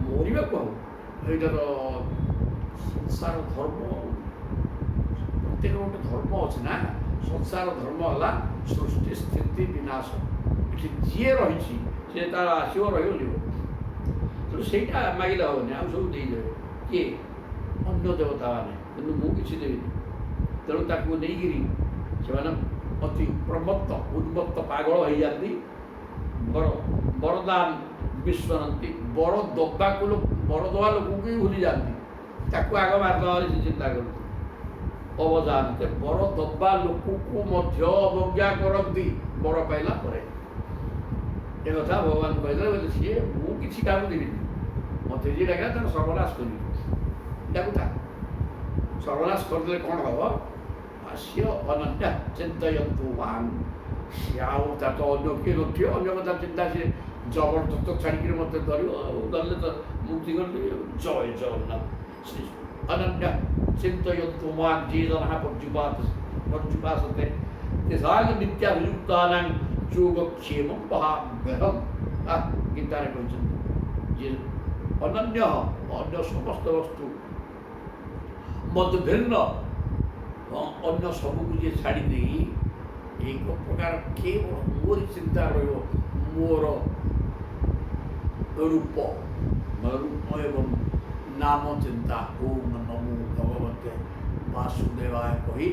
A: ମରିବାକୁ ହବ, ଏଇଟା ତ ସଂସାର ଧର୍ମ। ପ୍ରତ୍ୟେକ ଗୋଟେ ଧର୍ମ ଅଛି ନା। ସଂସାର ଧର୍ମ ହେଲା ସୃଷ୍ଟି ସ୍ଥିତି ବିନାଶ। ଏଠି ଯିଏ ରହିଛି ସେ ତାର ଆସିବ, ରହିବ, ଯିବ। ତେଣୁ ସେଇଟା ମାଗିଲେ ହେବନି, ଆଉ ସବୁ ଦେଇଦେବେ। କିଏ? ଅନ୍ୟ ଦେବତା ମାନେ, କିନ୍ତୁ ମୁଁ କିଛି ଦେବିନି। ତେଣୁ ତାକୁ ନେଇକିରି ସେମାନେ ଅତି ପ୍ରମତ୍ତ ଉନ୍ମତ୍ତ ପାଗଳ ହେଇଯାନ୍ତି। ବରଦାନ ବିସ୍ମରନ୍ତି, ବର ଦେବା ଲୋକଙ୍କୁ ବି ଭୁଲି ଯାଆନ୍ତି। ତାକୁ ଆଗ ମାରିଦେବା ବୋଲି ସେ ଚିନ୍ତା କରୁଛି। ଅବଜାନତେ ବର ଦବା ଲୋକକୁ ମଧ୍ୟ ଅବଜ୍ଞା କରନ୍ତି ବର ପାଇଲା ପରେ। ଏ କଥା ଭଗବାନ କହିଲେ ବୋଲେ ସିଏ ମୁଁ କିଛି କାମ ଦେବିନି, ମୋତେ ଯିଏ ଡାକିଲା ତାର ସର୍ବନାଶ କରିବି। ଡାକୁଥା ସର୍ବନାଶ କରିଦେଲେ କ'ଣ ହେବ? ସିଏ ଅନନ୍ୟା ଚିନ୍ତୟନ୍ତୁ ମାନ୍, ସିଏ ଆଉ ତା ତ ଅନ୍ୟ କିଏ ନଥିବ, ଅନ୍ୟ କଥା ଚିନ୍ତା ସିଏ ଜବରଦସ୍ତ ଛାଡ଼ିକିରି ମୋତେ ଧରିବ, ଆଉ ଧରିଲେ ତ ମୁକ୍ତି କରିଦେବି। ଜୟ ଜଗନ୍ନାଥ। ଶ୍ରୀ ଅନନ୍ୟା ଚିନ୍ତୟନ୍ତୁ ମାନ୍ ଯିଏ ଜନଃ ପର୍ଯ୍ୟୁପାସତେ ତେଷାଂ ନିତ୍ୟାଭିଯୁକ୍ତାନାଂ ଯୋଗକ୍ଷେମଂ ବହାମ୍ୟହମ୍। ଗୀତାରେ କହିଛନ୍ତି ଯିଏ ଅନନ୍ୟ ଅନ୍ୟ ସମସ୍ତ ବସ୍ତୁ ମତ ଭିନ୍ନ ଅନ୍ୟ ସବୁକୁ ଯିଏ ଛାଡ଼ି ଦେଇ ଏକ ପ୍ରକାର କେବଳ ମୋରି ଚିନ୍ତା ରହିବ, ମୋର ରୂପ ଏବଂ ନାମ ଚିନ୍ତା ଓମ୍ ନମୋ ଭଗବତେ ବାସୁଦେବାୟ କହି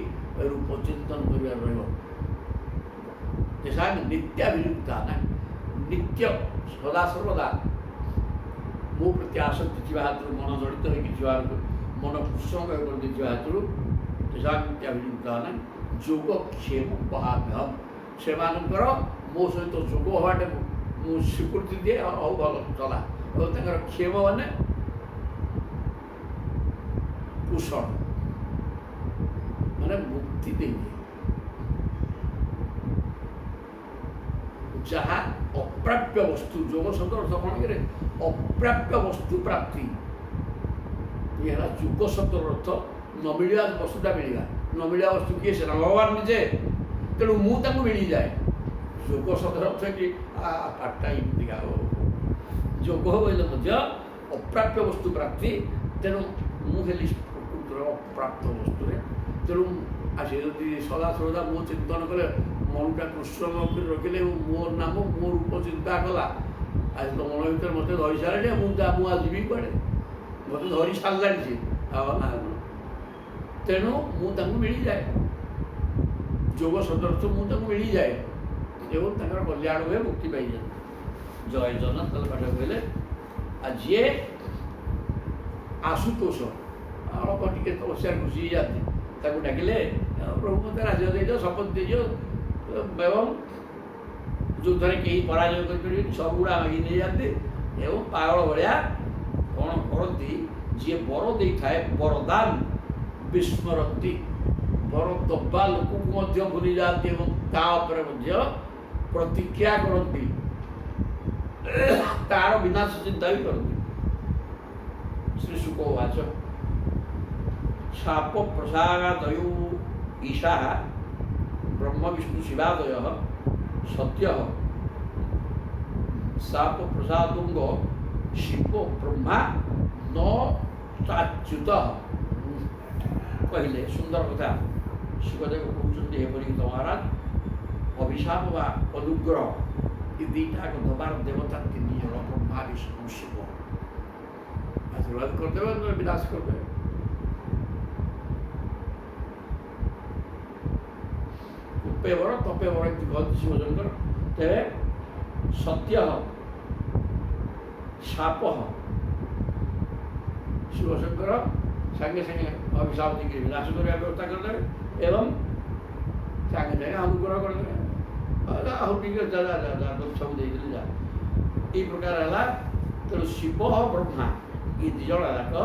A: ରୂପ ଚିନ୍ତନ କରିବାର ରହିବ। ତେଷାଂ ନିତ୍ୟାଭିଯୁକ୍ତା ନା ନିତ୍ୟ ସଦାସର୍ବଦା ମୋ ପ୍ରତି ଆସକ୍ତି ଥିବା ହେତୁରୁ, ମନ ଜଡ଼ିତ ହୋଇକି ଥିବା ହେତୁରୁ, ମନ କୁସଙ୍ଗ କରିଦେଇଥିବା ହେତୁରୁ ତେଷାଂ ନିତ୍ୟାଭିଯୁକ୍ତା ନା ଯୋଗକ୍ଷେମ ବହାମ୍ୟହମ୍। ସେମାନଙ୍କର ମୋ ସହିତ ଯୋଗ ହେବାଟାକୁ ମୁଁ ସ୍ୱୀକୃତି ଦିଏ। ହଉ ଭଲ ଚଲା। ଆଉ ତାଙ୍କର କ୍ଷେମ ମାନେ କୁଶଳ ମାନେ ମୁକ୍ତି ଦେଇଦିଏ। ଯାହା ଅପ୍ରାପ୍ୟ ବସ୍ତୁ, ଯୋଗ ଶବ୍ଦ ଅର୍ଥ କ'ଣ କରେ? ଅପ୍ରାପ୍ୟ ବସ୍ତୁ ପ୍ରାପ୍ତି। ଇଏ ହେଲା ଯୋଗ ଶବ୍ଦର ଅର୍ଥ ନ ମିଳିବା ବସ୍ତୁଟା ମିଳିବା। ନ ମିଳିବା ବସ୍ତୁ କିଏ? ସେ ଭଗବାନ ନିଜେ। ତେଣୁ ମୁଁ ତାଙ୍କୁ ମିଳିଯାଏ। ଯୋଗ ଶବ୍ଦର ଅର୍ଥ କି ପାଠଟା ଏମିତିକା ଯୋଗ ବୋଇଲେ ମଧ୍ୟ ଅପ୍ରାପ୍ୟ ବସ୍ତୁ ପ୍ରାପ୍ତି। ତେଣୁ ମୁଁ ହେଲି ପ୍ରକୃତିର ଅପ୍ରାପ୍ତ ବସ୍ତୁରେ। ତେଣୁ ସେ ଯଦି ସଦାସର୍ବଦା ମୋ ଚିନ୍ତନ କଲେ, ମନଟା କୃଷ୍ଣ କରି ରଖିଲେ, ମୋ ନାମ ମୋ ରୂପ ଚିନ୍ତା କଲା, ଆଜି ତ ମନ ଭିତରେ ମୋତେ ଧରି ସାରିଲେ, ମୁଁ ଆଉ ଯିବି କୁଆଡ଼େ? ମୋତେ ଧରି ସାରିଲାଣି ସିଏ। ଆଉ ନା ତେଣୁ ମୁଁ ତାଙ୍କୁ ମିଳିଯାଏ। ଯୋଗ ସଦର୍ଥ ମୁଁ ତାଙ୍କୁ ମିଳିଯାଏ ଏବଂ ତାଙ୍କର କଲ୍ୟାଣ ହୁଏ, ମୁକ୍ତି ପାଇଯାଏ। ଜୟ ଜଗନ୍ନାଥ। ତାହେଲେ ପାଠ କହିଲେ ଆଉ ଯିଏ ଆଶୁତୋଷ ଅଳ୍ପ ଟିକେ ତପସ୍ୟାରେ ଖୁସି ହେଇଯାନ୍ତି, ତାକୁ ଡାକିଲେ ପ୍ରଭୁ ମୋତେ ରାଜ୍ୟ ଦେଇଦିଅ, ଶପଥ ଦେଇଦିଅ ଏବଂ ଯୁଦ୍ଧରେ କେହି ପରାଜୟ କରିପାରିବେନି, ସବୁଗୁଡ଼ା ମାଗି ନେଇଯାଆନ୍ତି ଏବଂ ପାଗଳ ଭଳିଆ କ'ଣ କରନ୍ତି? ଯିଏ ବର ଦେଇଥାଏ ବରଦାନ ବିସ୍ମରନ୍ତି, ବର ଦବା ଲୋକକୁ ମଧ୍ୟ ଭୁଲି ଯାଆନ୍ତି ଏବଂ ତା ଉପରେ ମଧ୍ୟ ପ୍ରତିକ୍ରିୟା କରନ୍ତି, ତାର ବିନାଶ ଚିନ୍ତା ବି କରନ୍ତି। ଶ୍ରୀ ଶୁକ ଉବାଚ ଶାପ ପ୍ରସାଗାଦୟୋ ଈଶା ବ୍ରହ୍ମ ବିଷ୍ଣୁ ଶିବାଦୟ ସତ୍ୟ ଶାପ ପ୍ରସାଦୁଙ୍ଗ ଶିବ ବ୍ରହ୍ମା ନ ଚାଚ୍ୟୁତ। କହିଲେ ସୁନ୍ଦର କଥା। ସୁଖଦେବ କହୁଛନ୍ତି ଏପରି ତ ମହାରାଜ, ଅଭିଶାପ ବା ଅନୁଗ୍ରହ ଏ ଦୁଇଟାକ ଦେବାର ଦେବତା ତିନି ଜଣ, ବ୍ରହ୍ମା ବିଷ୍ଣୁ ଶିବ। ଆଶୀର୍ବାଦ କରିଦେବେ, ବିନାଶ କରିଦେବେ। ଉପେ ବର ତପେ ବର ଏମିତି କହନ୍ତି ଶିବଶଙ୍କର। ତେବେ ସତ୍ୟ ଶାପ ଶିବଶଙ୍କର ସାଙ୍ଗେ ସାଙ୍ଗେ ଅଭିଶାପ ଦେଇକି ବିନାଶ କରିବା ବ୍ୟବସ୍ଥା କରିଦେବେ ଏବଂ ସାଙ୍ଗେ ସାଙ୍ଗେ ଅନୁଗ୍ରହ କରିଦେବେ। ଆହୁରି ଟିକେ ସବୁ ଦେଇଦେଲେ ଯା। ଏଇ ପ୍ରକାର ହେଲା। ତେଣୁ ଶିବ ବ୍ରହ୍ମା ଏ ଦୁଇ ଜଣ ଯାକ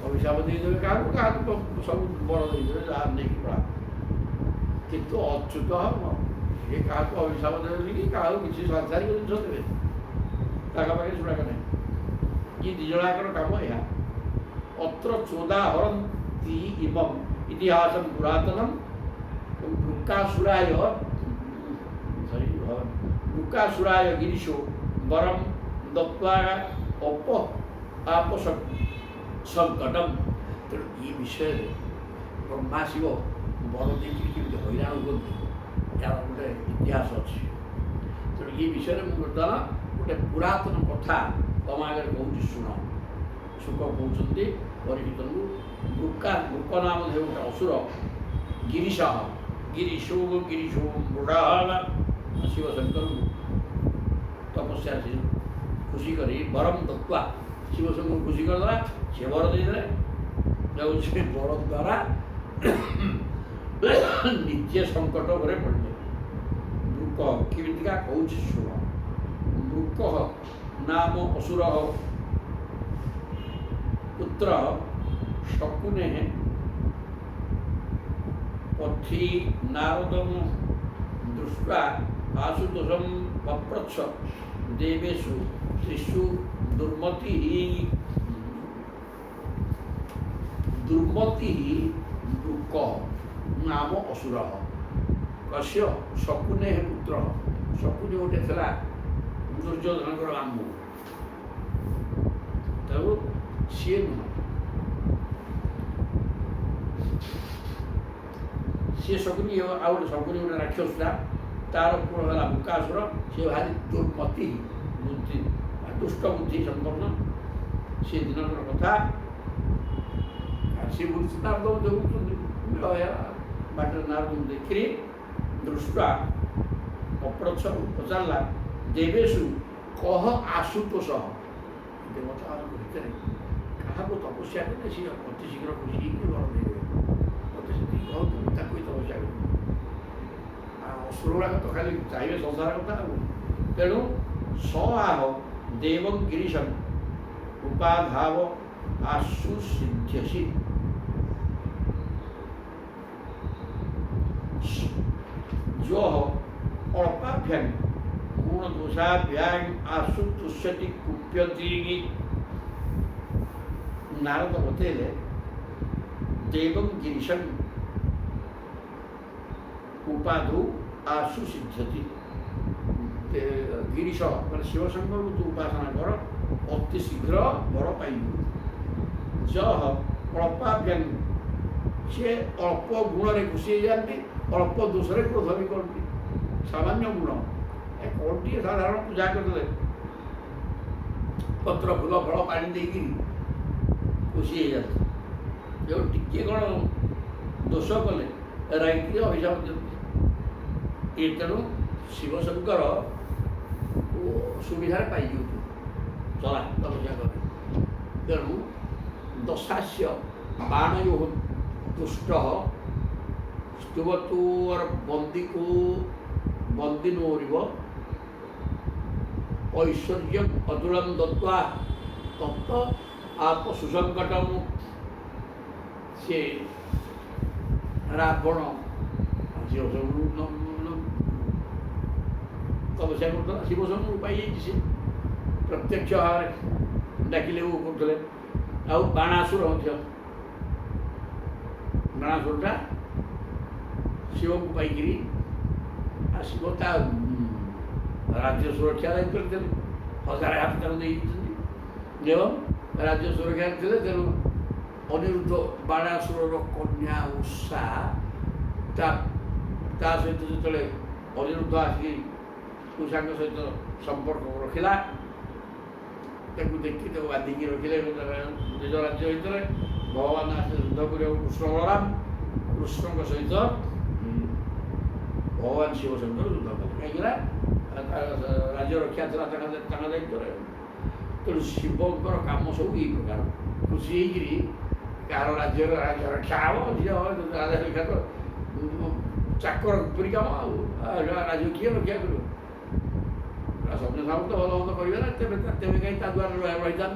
A: ଅଭିଶାପ ଦେଇଦେବେ କାହାକୁ, କାହାକୁ ସବୁ ବର ଦେଇଦେବେ ଯାହା ନେଇକି ପଳା। କିନ୍ତୁ ଅଚ୍ୟୁତ ସିଏ କାହାକୁ ଅଭିଶାପ ଦେବେନି କି କାହାକୁ କିଛି ସାଂସାରିକ ଜିନିଷ ଦେବେ, ତାଙ୍କ ପାଖରେ ଶୁଣାକ ନାହିଁ। ଏ ଦୁଇ ଜଣଙ୍କର କାମ ଏହା। ଅତ୍ର ଚୋଦାହରନ୍ତି ଇମଂ ଇତିହାସଂ ପୁରାତନଂ ବୃକାସୁରାୟ ଗିରିଶୋ ବରଂ ଦତ୍ତ୍ୱା ଆପସଙ୍କଟମ୍। ତେଣୁ ଏ ବିଷୟରେ ବ୍ରହ୍ମା ଶିବ ବର ଦେଇକି କେମିତି ହଇରାଣ ହୁଅନ୍ତି, ଏହାର ଗୋଟେ ଇତିହାସ ଅଛି। ତେଣୁ ଏ ବିଷୟରେ ମୁଁ ବର୍ତ୍ତମାନ ଗୋଟେ ପୁରାତନ କଥା ତମ ଆଗରେ କହୁଛି, ଶୁଣ। ଶୁକ କହୁଛନ୍ତି ପରୀକ୍ଷିତଙ୍କୁ, ବୃକ ନାମ ଦେବ ଗୋଟେ ଅସୁର ଗିରିଶ ମୃଡ଼ା ଶିବଶଙ୍କରଙ୍କୁ ତପସ୍ୟା ଖୁସି କରି ବରଂ ଦତ୍ତ୍ୱା ଶିବଶଙ୍କର ଖୁସି କରିଦେଲା, ସେ ବର ଦେଇଦେଲେ। ଆଉ ସେ ବର ଦ୍ୱାରା ନିଜେ ସଙ୍କଟ ଉପରେ ପଡ଼ିଲେ। ବୃକ କେମିତିକା କହୁଛି ଶୁଣ। ବୃକ ନାମ ଅସୁର ପୁତ୍ର ଶକୁନେ ପଥି ନାରଦଂ ଦୃଷ୍ଟ୍ୱା ଆଶୁତୋଷଂ ପପ୍ରଚ୍ଛ ଦେବେଷୁ ତ୍ରିଷୁ ଦୁର୍ମତି ବୃକ ନାମ ଅସୁର କଶ୍ୟ ଶକୁନେ ପୁତ୍ର। ଶକୁନି ଗୋଟେ ଥିଲା ଦୁର୍ଯ୍ୟୋଧନଙ୍କର ମାମୁଁ। ତେଣୁ ସିଏ ନୁହଁ, ସିଏ ଶକୁନି ଆଉ ଗୋଟେ ଶକୁନି ଗୋଟେ ରାକ୍ଷସଟା, ତାର ପୁଅ ହେଲା ମୁକାସୁର। ସିଏ ଭାରି ଦୁର୍ମତି ବୁଦ୍ଧି, ଦୁଷ୍ଟ ବୁଦ୍ଧି ସମ୍ପନ୍ନ। ସେ ଦିନର କଥା ସେ ବୁଝି ନାରଦ ଦେଖୁଛନ୍ତି, ବାଟରେ ନାରଦଙ୍କୁ ଦେଖିଲି ଦୃଷ୍ଟ୍ୱା ପପ୍ରଚ୍ଛ ପଚାରିଲା ଦେବେଷୁ କହ ଆଶୁତୋଷ। ଦେବତାମାନଙ୍କ ଭିତରେ କାହାକୁ ତପସ୍ୟା କଲେ ସିଏ ଅତି ଶୀଘ୍ର ଖୁସି ହେଇକି ବର ଦେଇଦେବେ। ମୋତେ ସେତିକି କହନ୍ତୁ, ତାକୁ ହିଁ ତପସ୍ୟା କରିବେ। ଆଉ ଅସୁର ଗୁଡ଼ାକ ତ ଖାଲି ଚାହିଁବେ ସଂସାର କଥା। ଆଉ ତେଣୁ ସ ଆହ ଦେବଂ ଗିରିଶଂ ଉପାଧାବ ଆଶୁ ସିଦ୍ଧ୍ୟସି। ଯୋଃ ଅଳ୍ପାभ्यां गुणदोषाभ्यां आशु तुष्यति कुप्यति। नारद बतेले देवं गिरीशं उपाधु आशु सिद्ध्यति। गिरीश मैंने शिवशंकर को तू उपासना कर, अति शीघ्र वर पाइबु। जह अल्पाभ्यां से अल्प गुण खुशी जाती, अल्प दोष क्रोध भी करती। सामान्य गुण कौन टे साधारण पूजा करदे, पत्र फूल फल पानी देकर खुशी हो जाती। जो टिके कौन दोष कले राइट अभिशाप दिखते। ये तेणु शिवशंकर सुविधा पाई चला तपस्या कर। तेणु दशास्य बाणयो तुष्ट स्तुवतु और बंदी को बंदी नोरिव ऐश्वर्य अतुलम दत्वा तत्त आप सुसंकटम। से रावण तपस्या कर शिवशंकर पाई से प्रत्यक्ष भाव डाकिले वो करते। आ बाणासुर बाणासुरटा शिव को पाई शिव ता राज्य सुरक्षा दायित्व थे। 1000 हाथ एवं राज्य सुरक्षा थे। तेणु अनिरुद्ध बाणासुर कन्या उषा सहित जो अनिरुद्ध आसिक उषा सहित संपर्क रखिला, देखी बाधिकी रखिले निज राज्य भर। भगवान आसे युद्ध कर कृष्ण बलराम, कृष्ण सहित भगवान शिवशंकर युद्ध कले। कहीं राज्य रक्षा था दायित्व। तेणु शिवकर कम सब यही प्रकार खुशी कार राज्य रक्षा हम झी राजा रक्षा तो चाकर परी कम राज्य किए रक्षा कर सौम्य सामंत भल मत करेंगे ना तेज कहीं द्वारा रही था।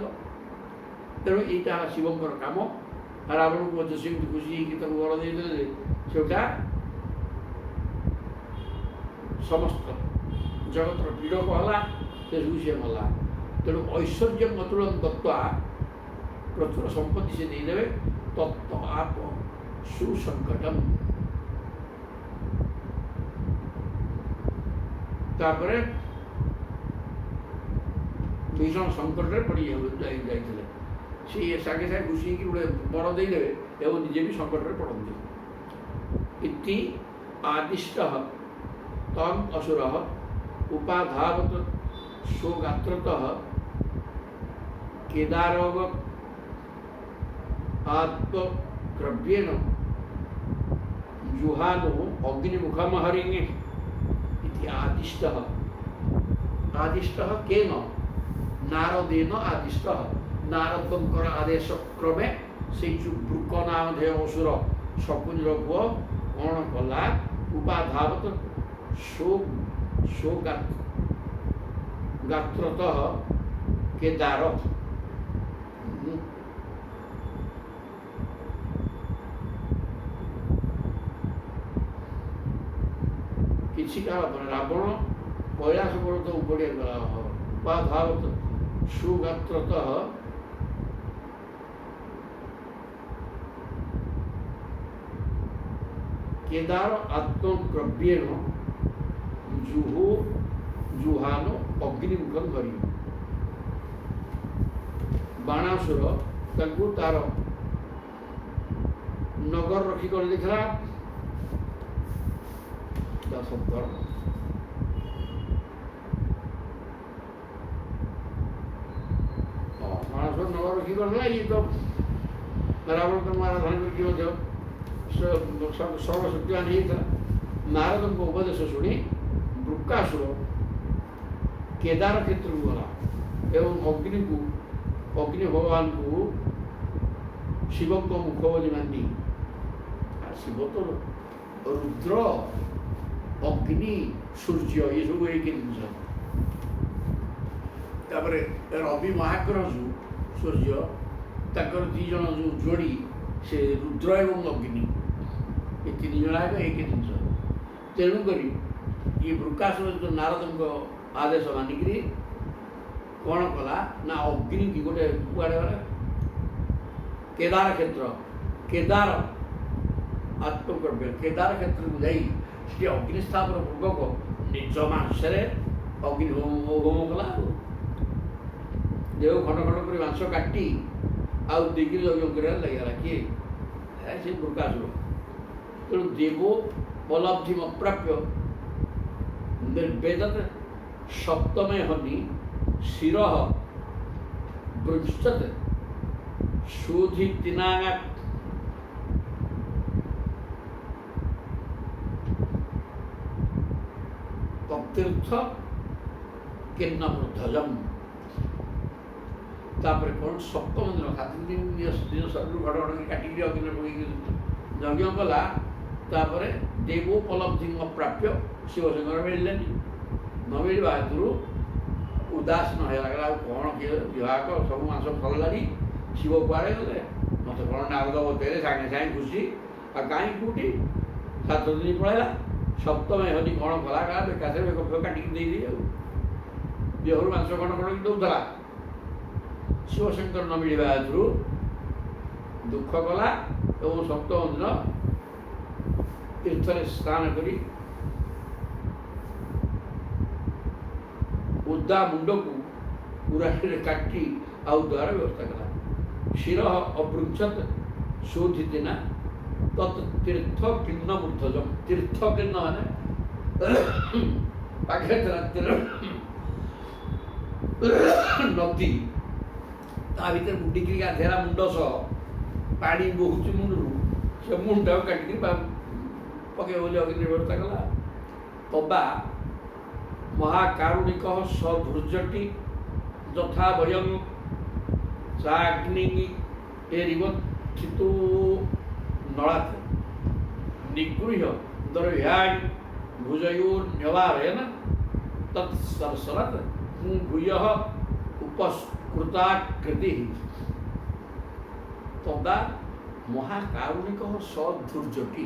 A: तेणु यहाँ शिवकर कम। रावण को खुशी वर देते सेटा समस्त जगतर पीड़क है से मला। तेणु ऐश्वर्य अतुलम दत्वा प्रचुर संपत्ति से देदेवे तत्त आप सुसंकटम। तापरे भीषण संकट में पड़ी जाते सी सागे सागे घुसी गोटे बर देदेवे एवं निजे भी संकट में पड़ती। इति आदिष्ट तम असुर उपाधावत स्वगात्रतः केदारव आत्मक्रव्येन जुहानो अग्निमुखम हरिंगे। इति आदिष्टः। आदिष्टः केन? नारदेन आदिष्टः। ନାରଦଙ୍କର ଆଦେଶ କ୍ରମେ ସେଇ ଯେଉଁ ବୃକ ନାମଧେୟ ଅସୁର ଶକୁନିର ପୁଅ କ'ଣ କଲା ଉପାଧାବତ ଗାତ୍ରତଃ କେଦାର କିଛି କାଳ ପରେ ରାବଣ କୈଳାସ ପର୍ବତ ଉପଡ଼ିଆ ଗଲା ଉପାଧାବତ ସୁଗାତ୍ରତଃ କେଦାର ଆତ୍ମକ୍ରବ୍ୟେଣ ଜୁହାନ ଅଗ୍ନିମୁଖ ଧରି ବାଣାସୁର ତାଙ୍କୁ ତାର ନଗର ରଖି କରି ଦେଇଥିଲା ତା ଶବ୍ଦ ବାଣାସୁର ନଗର ରଖି କରିଥିଲା ଇଏ ତ ରାବଣ ତ ମାରାଧନ କରିକି ମଧ୍ୟ ସର୍ବଶକ୍ତିମାନ ହେଇଥିଲା। ନାରଦଙ୍କ ଉପଦେଶ ଶୁଣି ବୃକାସୁର କେଦାର କ୍ଷେତ୍ରକୁ ଗଲା ଏବଂ ଅଗ୍ନି ଭଗବାନଙ୍କୁ ଶିବଙ୍କ ମୁଖ ବୋଲି ମାନି ଶିବ ତ ରୁଦ୍ର ଅଗ୍ନି ସୂର୍ଯ୍ୟ ଏସବୁ ଏଇକି ଜିନିଷ। ତାପରେ ରବି ମହାଗ୍ରହ ଯେଉଁ ସୂର୍ଯ୍ୟ ତାଙ୍କର ଦୁଇ ଜଣ ଯେଉଁ ଯୋଡ଼ି ସେ ରୁଦ୍ର ଏବଂ ଅଗ୍ନି ଏ ତିନି ଜଣ ଯାକ ଏକ ଜିନିଷ। ତେଣୁକରି ଇଏ ବୃକାସୁର ଯେଉଁ ନାରଦଙ୍କ ଆଦେଶ ମାନିକିରି କ'ଣ କଲା ନା ଅଗ୍ନିକି ଗୋଟେ କୁଆଡ଼େ ଗଲା କେଦାର କ୍ଷେତ୍ର କେଦାର ଆତ୍ମକର୍ବ୍ୟ କେଦାର କ୍ଷେତ୍ରକୁ ଯାଇ ସେଠି ଅଗ୍ନି ସ୍ଥାପନ ପୂର୍ବକ ନିଜ ମାଂସରେ ଅଗ୍ନି ହୋମ କଲା ଆଉ ଦେହ ଖଣ୍ଡ ଖଣ୍ଡ କରି ମାଂସ କାଟି ଆଉ ଦେଇକିରି ଯଜ୍ଞ କରିବାରେ ଲାଗିଗଲା କିଏ ସେ ବୃକାସୁର। ତେଣୁ ଦେବ ଉପଲବ୍ଧିମ ଅପ୍ରାପ୍ୟ ନିର୍ବେଦତ ସପ୍ତମେ ହନି ଶିର ବୃଞ୍ଚତ ଶୋଧିତିନାଙ୍ଗା ତତୀର୍ଥ କିନ୍ନମୃଦ୍ଧଜମ୍। ତାପରେ କ'ଣ ସପ୍ତମ ଦିନ ସାତ ଦିନ ଦିନ ସର୍ବରୁ ଘଡ଼ ଘଡ଼ କାଟିକିରି ଅଗ୍ନିରେ ପକେଇକି ଯଜ୍ଞ କଲା। ତାପରେ ଦେବୋପଲବ୍ଧି ଅପ୍ରାପ୍ୟ ଶିବଶଙ୍କର ମିଳିଲେନି ନ ମିଳିବା ହେତୁରୁ ଉଦାସୀନ ହେଇଗଲା ଆଉ କ'ଣ କିଏ ବିଭାଗ ସବୁ ମାସ ସରିଲାଣି ଶିବ କୁଆଡ଼େ ଗଲେ ମୋତେ କ'ଣ ନାରଦ ବତେଇଲେ ସାଙ୍ଗେ ସାଙ୍ଗେ ଖୁସି ଆଉ କାହିଁ କେଉଁଠି 7 ଦିନ ପଳେଇଲା। ସପ୍ତମ ହନି କ'ଣ କଲା କାହା ବେକାଶରେ ବେକ ଫେକ କାଟିକି ଦେଇଦେଇ ଆଉ ଦେହରୁ ମାଂସ ଖଣ୍ଡ ଖଣ୍ଡ ଦେଉଥିଲା। ଶିବଶଙ୍କର ନ ମିଳିବା ହେତୁରୁ ଦୁଃଖ କଲା ଏବଂ ସପ୍ତମ ଦିନ ତୀର୍ଥରେ ସ୍ନାନ କରି ଉଦା ମୁଣ୍ଡକୁ ପୁରାରେ କାଟି ଆଉ ଦ୍ୱାର ବ୍ୟବସ୍ଥା କଲା। ଶିର ଅବୃଞ୍ଚତ ଶୋଧିତିନା ତତ୍ ତୀର୍ଥ କିନ୍ନ ମୂର୍ଦ୍ଧଜମ୍। ତୀର୍ଥ କିନ୍ନ ମାନେ ପାଖରେ ଥିଲା ନଦୀ ତା ଭିତରେ ବୁଡ଼ିକିରି ଗାଧେଇଲା ମୁଣ୍ଡ ସହ ପାଣି ବହୁଛି ମୁଣ୍ଡରୁ ସେ ମୁଣ୍ଡଟାକୁ କାଟିକିରି ପକେଇବ ବୋଲି ଅଗ୍ନି ବ୍ୟବସ୍ଥା କଲା। ତବା ମହାକାରୁଣିକ ସଧୂର୍ଯ୍ୟଟି ଯଥା ବୟଂ ସାଗ୍ନି ଏରିବଥିତୁ ନଳାତ୍ ନିଗୃହ୍ୟ ଦ୍ରହ୍ୟାଣ୍ ଭୁଜಯೋର୍ନ୍ୟବାରେଣ ତତ୍ ସରସରତ୍ ଭୂୟଃ ଉପସ୍କୃତାକୃତି। ତଦା ମହାକାରୁଣିକ ସଧୂର୍ଯ୍ୟଟି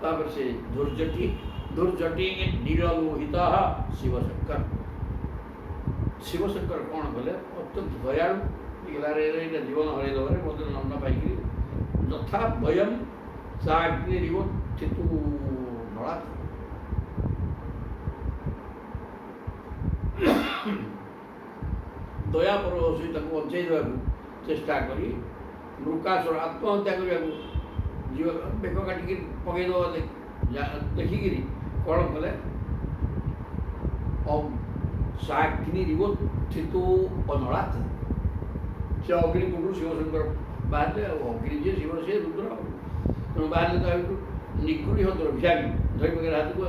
A: ତାପରେ ସେ ଧୂର୍ଯ୍ୟଟି ନିରଲୋହିତ ଶିବଶଙ୍କର। ଶିବଶଙ୍କର କ'ଣ କଲେ ଅତ୍ୟନ୍ତ ଦୟାଳୁ ଏଇଟା ଜୀବନ ହରେଇଦେବାରେ ମଧ୍ୟ ନମ୍ନ ପାଇକିରି ଯଥା ଭୟଂ ସା ଅଗ୍ନିରିବ ଚିତୁ ନଳା ଦୟାପର ସହିତ ତାଙ୍କୁ ବଞ୍ଚେଇ ଦେବାକୁ ଚେଷ୍ଟା କରି ବୃକାସୁର ଆତ୍ମହତ୍ୟା କରିବାକୁ ଜୀବ ବେକ କାଟିକି ପକେଇଦେବା ଦେଖିକିରି କ'ଣ କଲେ ସାଗ୍ନିରିବ ଚିତୁ ଅନଳାତ୍। ସେ ଅଗ୍ନିକୁଣ୍ଡରୁ ଶିବଶଙ୍କର ବାହାରିଲେ ଆଉ ଅଗ୍ନି ଯିଏ ଶିବ ସିଏ ରୁଦ୍ର ତେଣୁ ବାହାରିଲେ ତା ଭିତରୁ ନିଗୃହ୍ୟ ଦ୍ରଭ୍ୟାଣୀ ଧରି ପକେଇଲା ହାତକୁ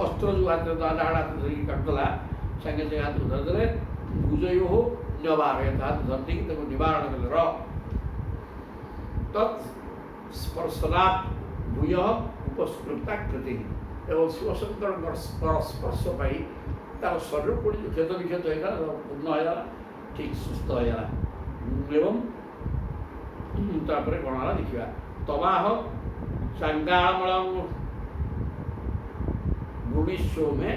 A: ଅସ୍ତ୍ର ଯେଉଁ ହାତରେ ଡାହାଣ ହାତ ଧରିକି କାଟୁଥିଲା ସାଙ୍ଗେ ସାଙ୍ଗେ ହାତକୁ ଧରିଦେଲେ ଭୁଜୟୋଃ न्यवारयतः धरती की तको निवारण कले र तत् स्पर्शनात् भूयः उपस्कृता कृति एवं शिवशंकर स्पर्श पाई तार शरीर को क्षत विक्षत होगा पूर्ण होगा ठीक सुस्थ होगा एवं तापर कौन है देखा तवाह संगामलम भूमिश्व में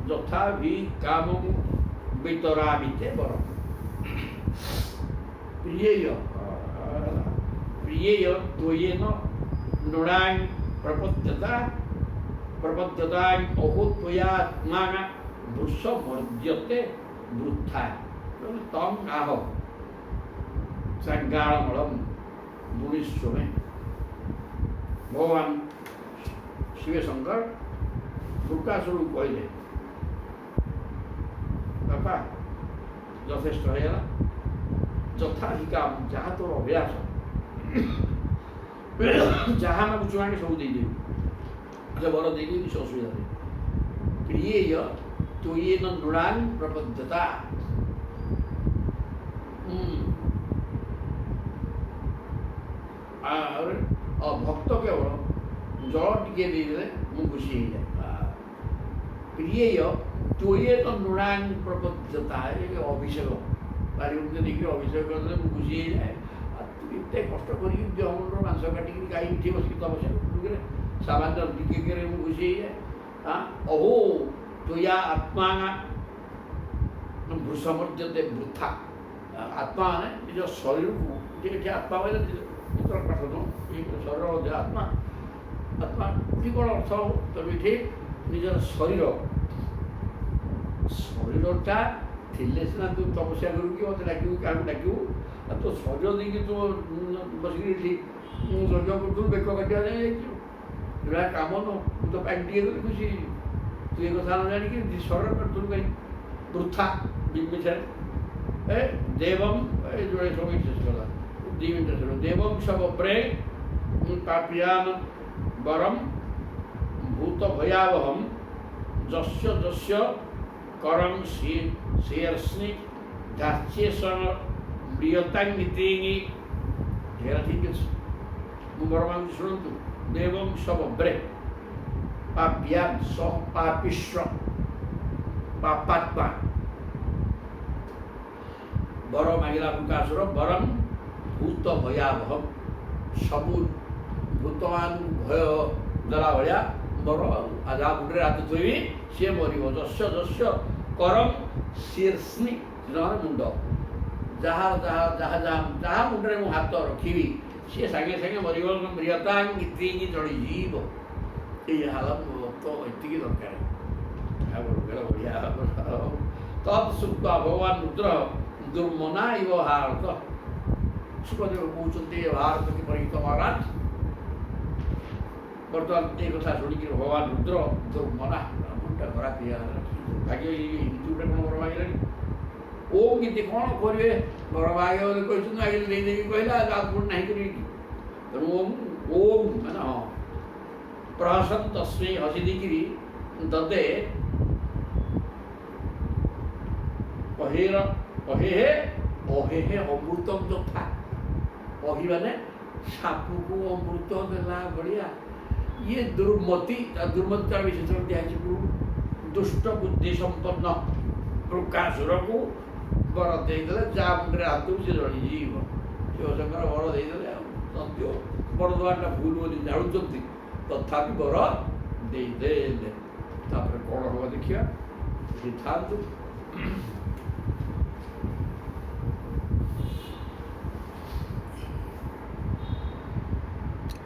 A: यथा भी काम वितरामिते बर प्रियेय त्वयेन नृणां प्रपद्यतां अहो त्वयात्मा वृषमर्ज्यते वृथा तम आह संगामलम भूमिश्व में भगवान शिव शंकर दुर्गासुर कहले बापा यथेष्ट है यथा ही काम जहाँ तोर अभ्यास जहाँ मैं चुनावी सब देदेवी जब बर देदेवी किसी असुविधा नहीं प्रिय तो ये नृणां प्रबद्धता और भक्त केवल जल टिके देदेले मु खुशी हो जाए प्रिय तो ये नृणां प्रबद्धता अभिषेक बारी देखिए अभिषेक करदे मु खुशी हो जाए इतने कष्ट कर देहमुंड मांस काटिक गाई उठी बस तपस्या सामान्य टिके मु खुशी हो जाए अहो तो या आत्मा भूसमर्जते वृथा आत्मा ने निज शरीर को ये आत्मा बोले शरीर आत्मा आत्मा ये कौन अर्थ तब ये निजर शरीर शरीरटा थिले सीना तू तपस्या करू कि मत डाकू क्या डाकू तो शरीर देखिए तो बसिक यज्ञ कर बेक काटा जाए काम न तो पैंट टे खुशी तू ये कथा न जानिक शरीर कर तू कहीं वृथा मिछे देवम जोड़े सब शेष कला दी मिनट देवम सब प्रे पापियान वरम भूत भयावहम जस्य जस्य करम शेयर्स्नि धाच्येसन प्रियतांगितिंगी हेरा ठीक है मुबरमान शुणन्तु देवम सब ब्रे पापियान सह पापिश्र पापात्मा बर मांगला प्रकाशर वरम भूत भयावह सबू भूतमान भय देला भाया बर आजा मुंडे हाथ थोबी सी मर जस्य जस्य करम शीर्षनि मुंड जहाँ जहाँ जहाँ जहाँ जहाँ मुंडे मु हाथ रखी सी सागे सागे मरीग प्रियतांगी चढ़ीज ये हाल तो ये दरकार बढ़िया तत्सुक्ता भगवान रुद्र दुर्मना इव भारत सुखदेव कहते भारत के परिहित महाराज बर्तमान ये कथा शुणिक भगवान रुद्र दुर्मना मुंडा खराब भाग्य हिंदी गोटे कौन बर मागे ओम गीति कौन करेंगे बर मागे कहते आगे देवी कहला पुणी ना करें तेणु ओम ओम मैंने हाँ प्रहसन तस्में हसी दिखी ददे अहेर अहे अमृतम यथा अहि माने सापू को अमृत देला बढ़िया ये दुर्मति दुर्मति विशेषण दिखाई दुष्ट बुद्धि संपन्न प्रकाशुर को बर देदेले जा मुंडे हाथ से जड़ीज शिवशंकर बर देदेले सत्य बड़दाटा भूल बोली जानते तथापि बर देदेले कौन हम देखिए था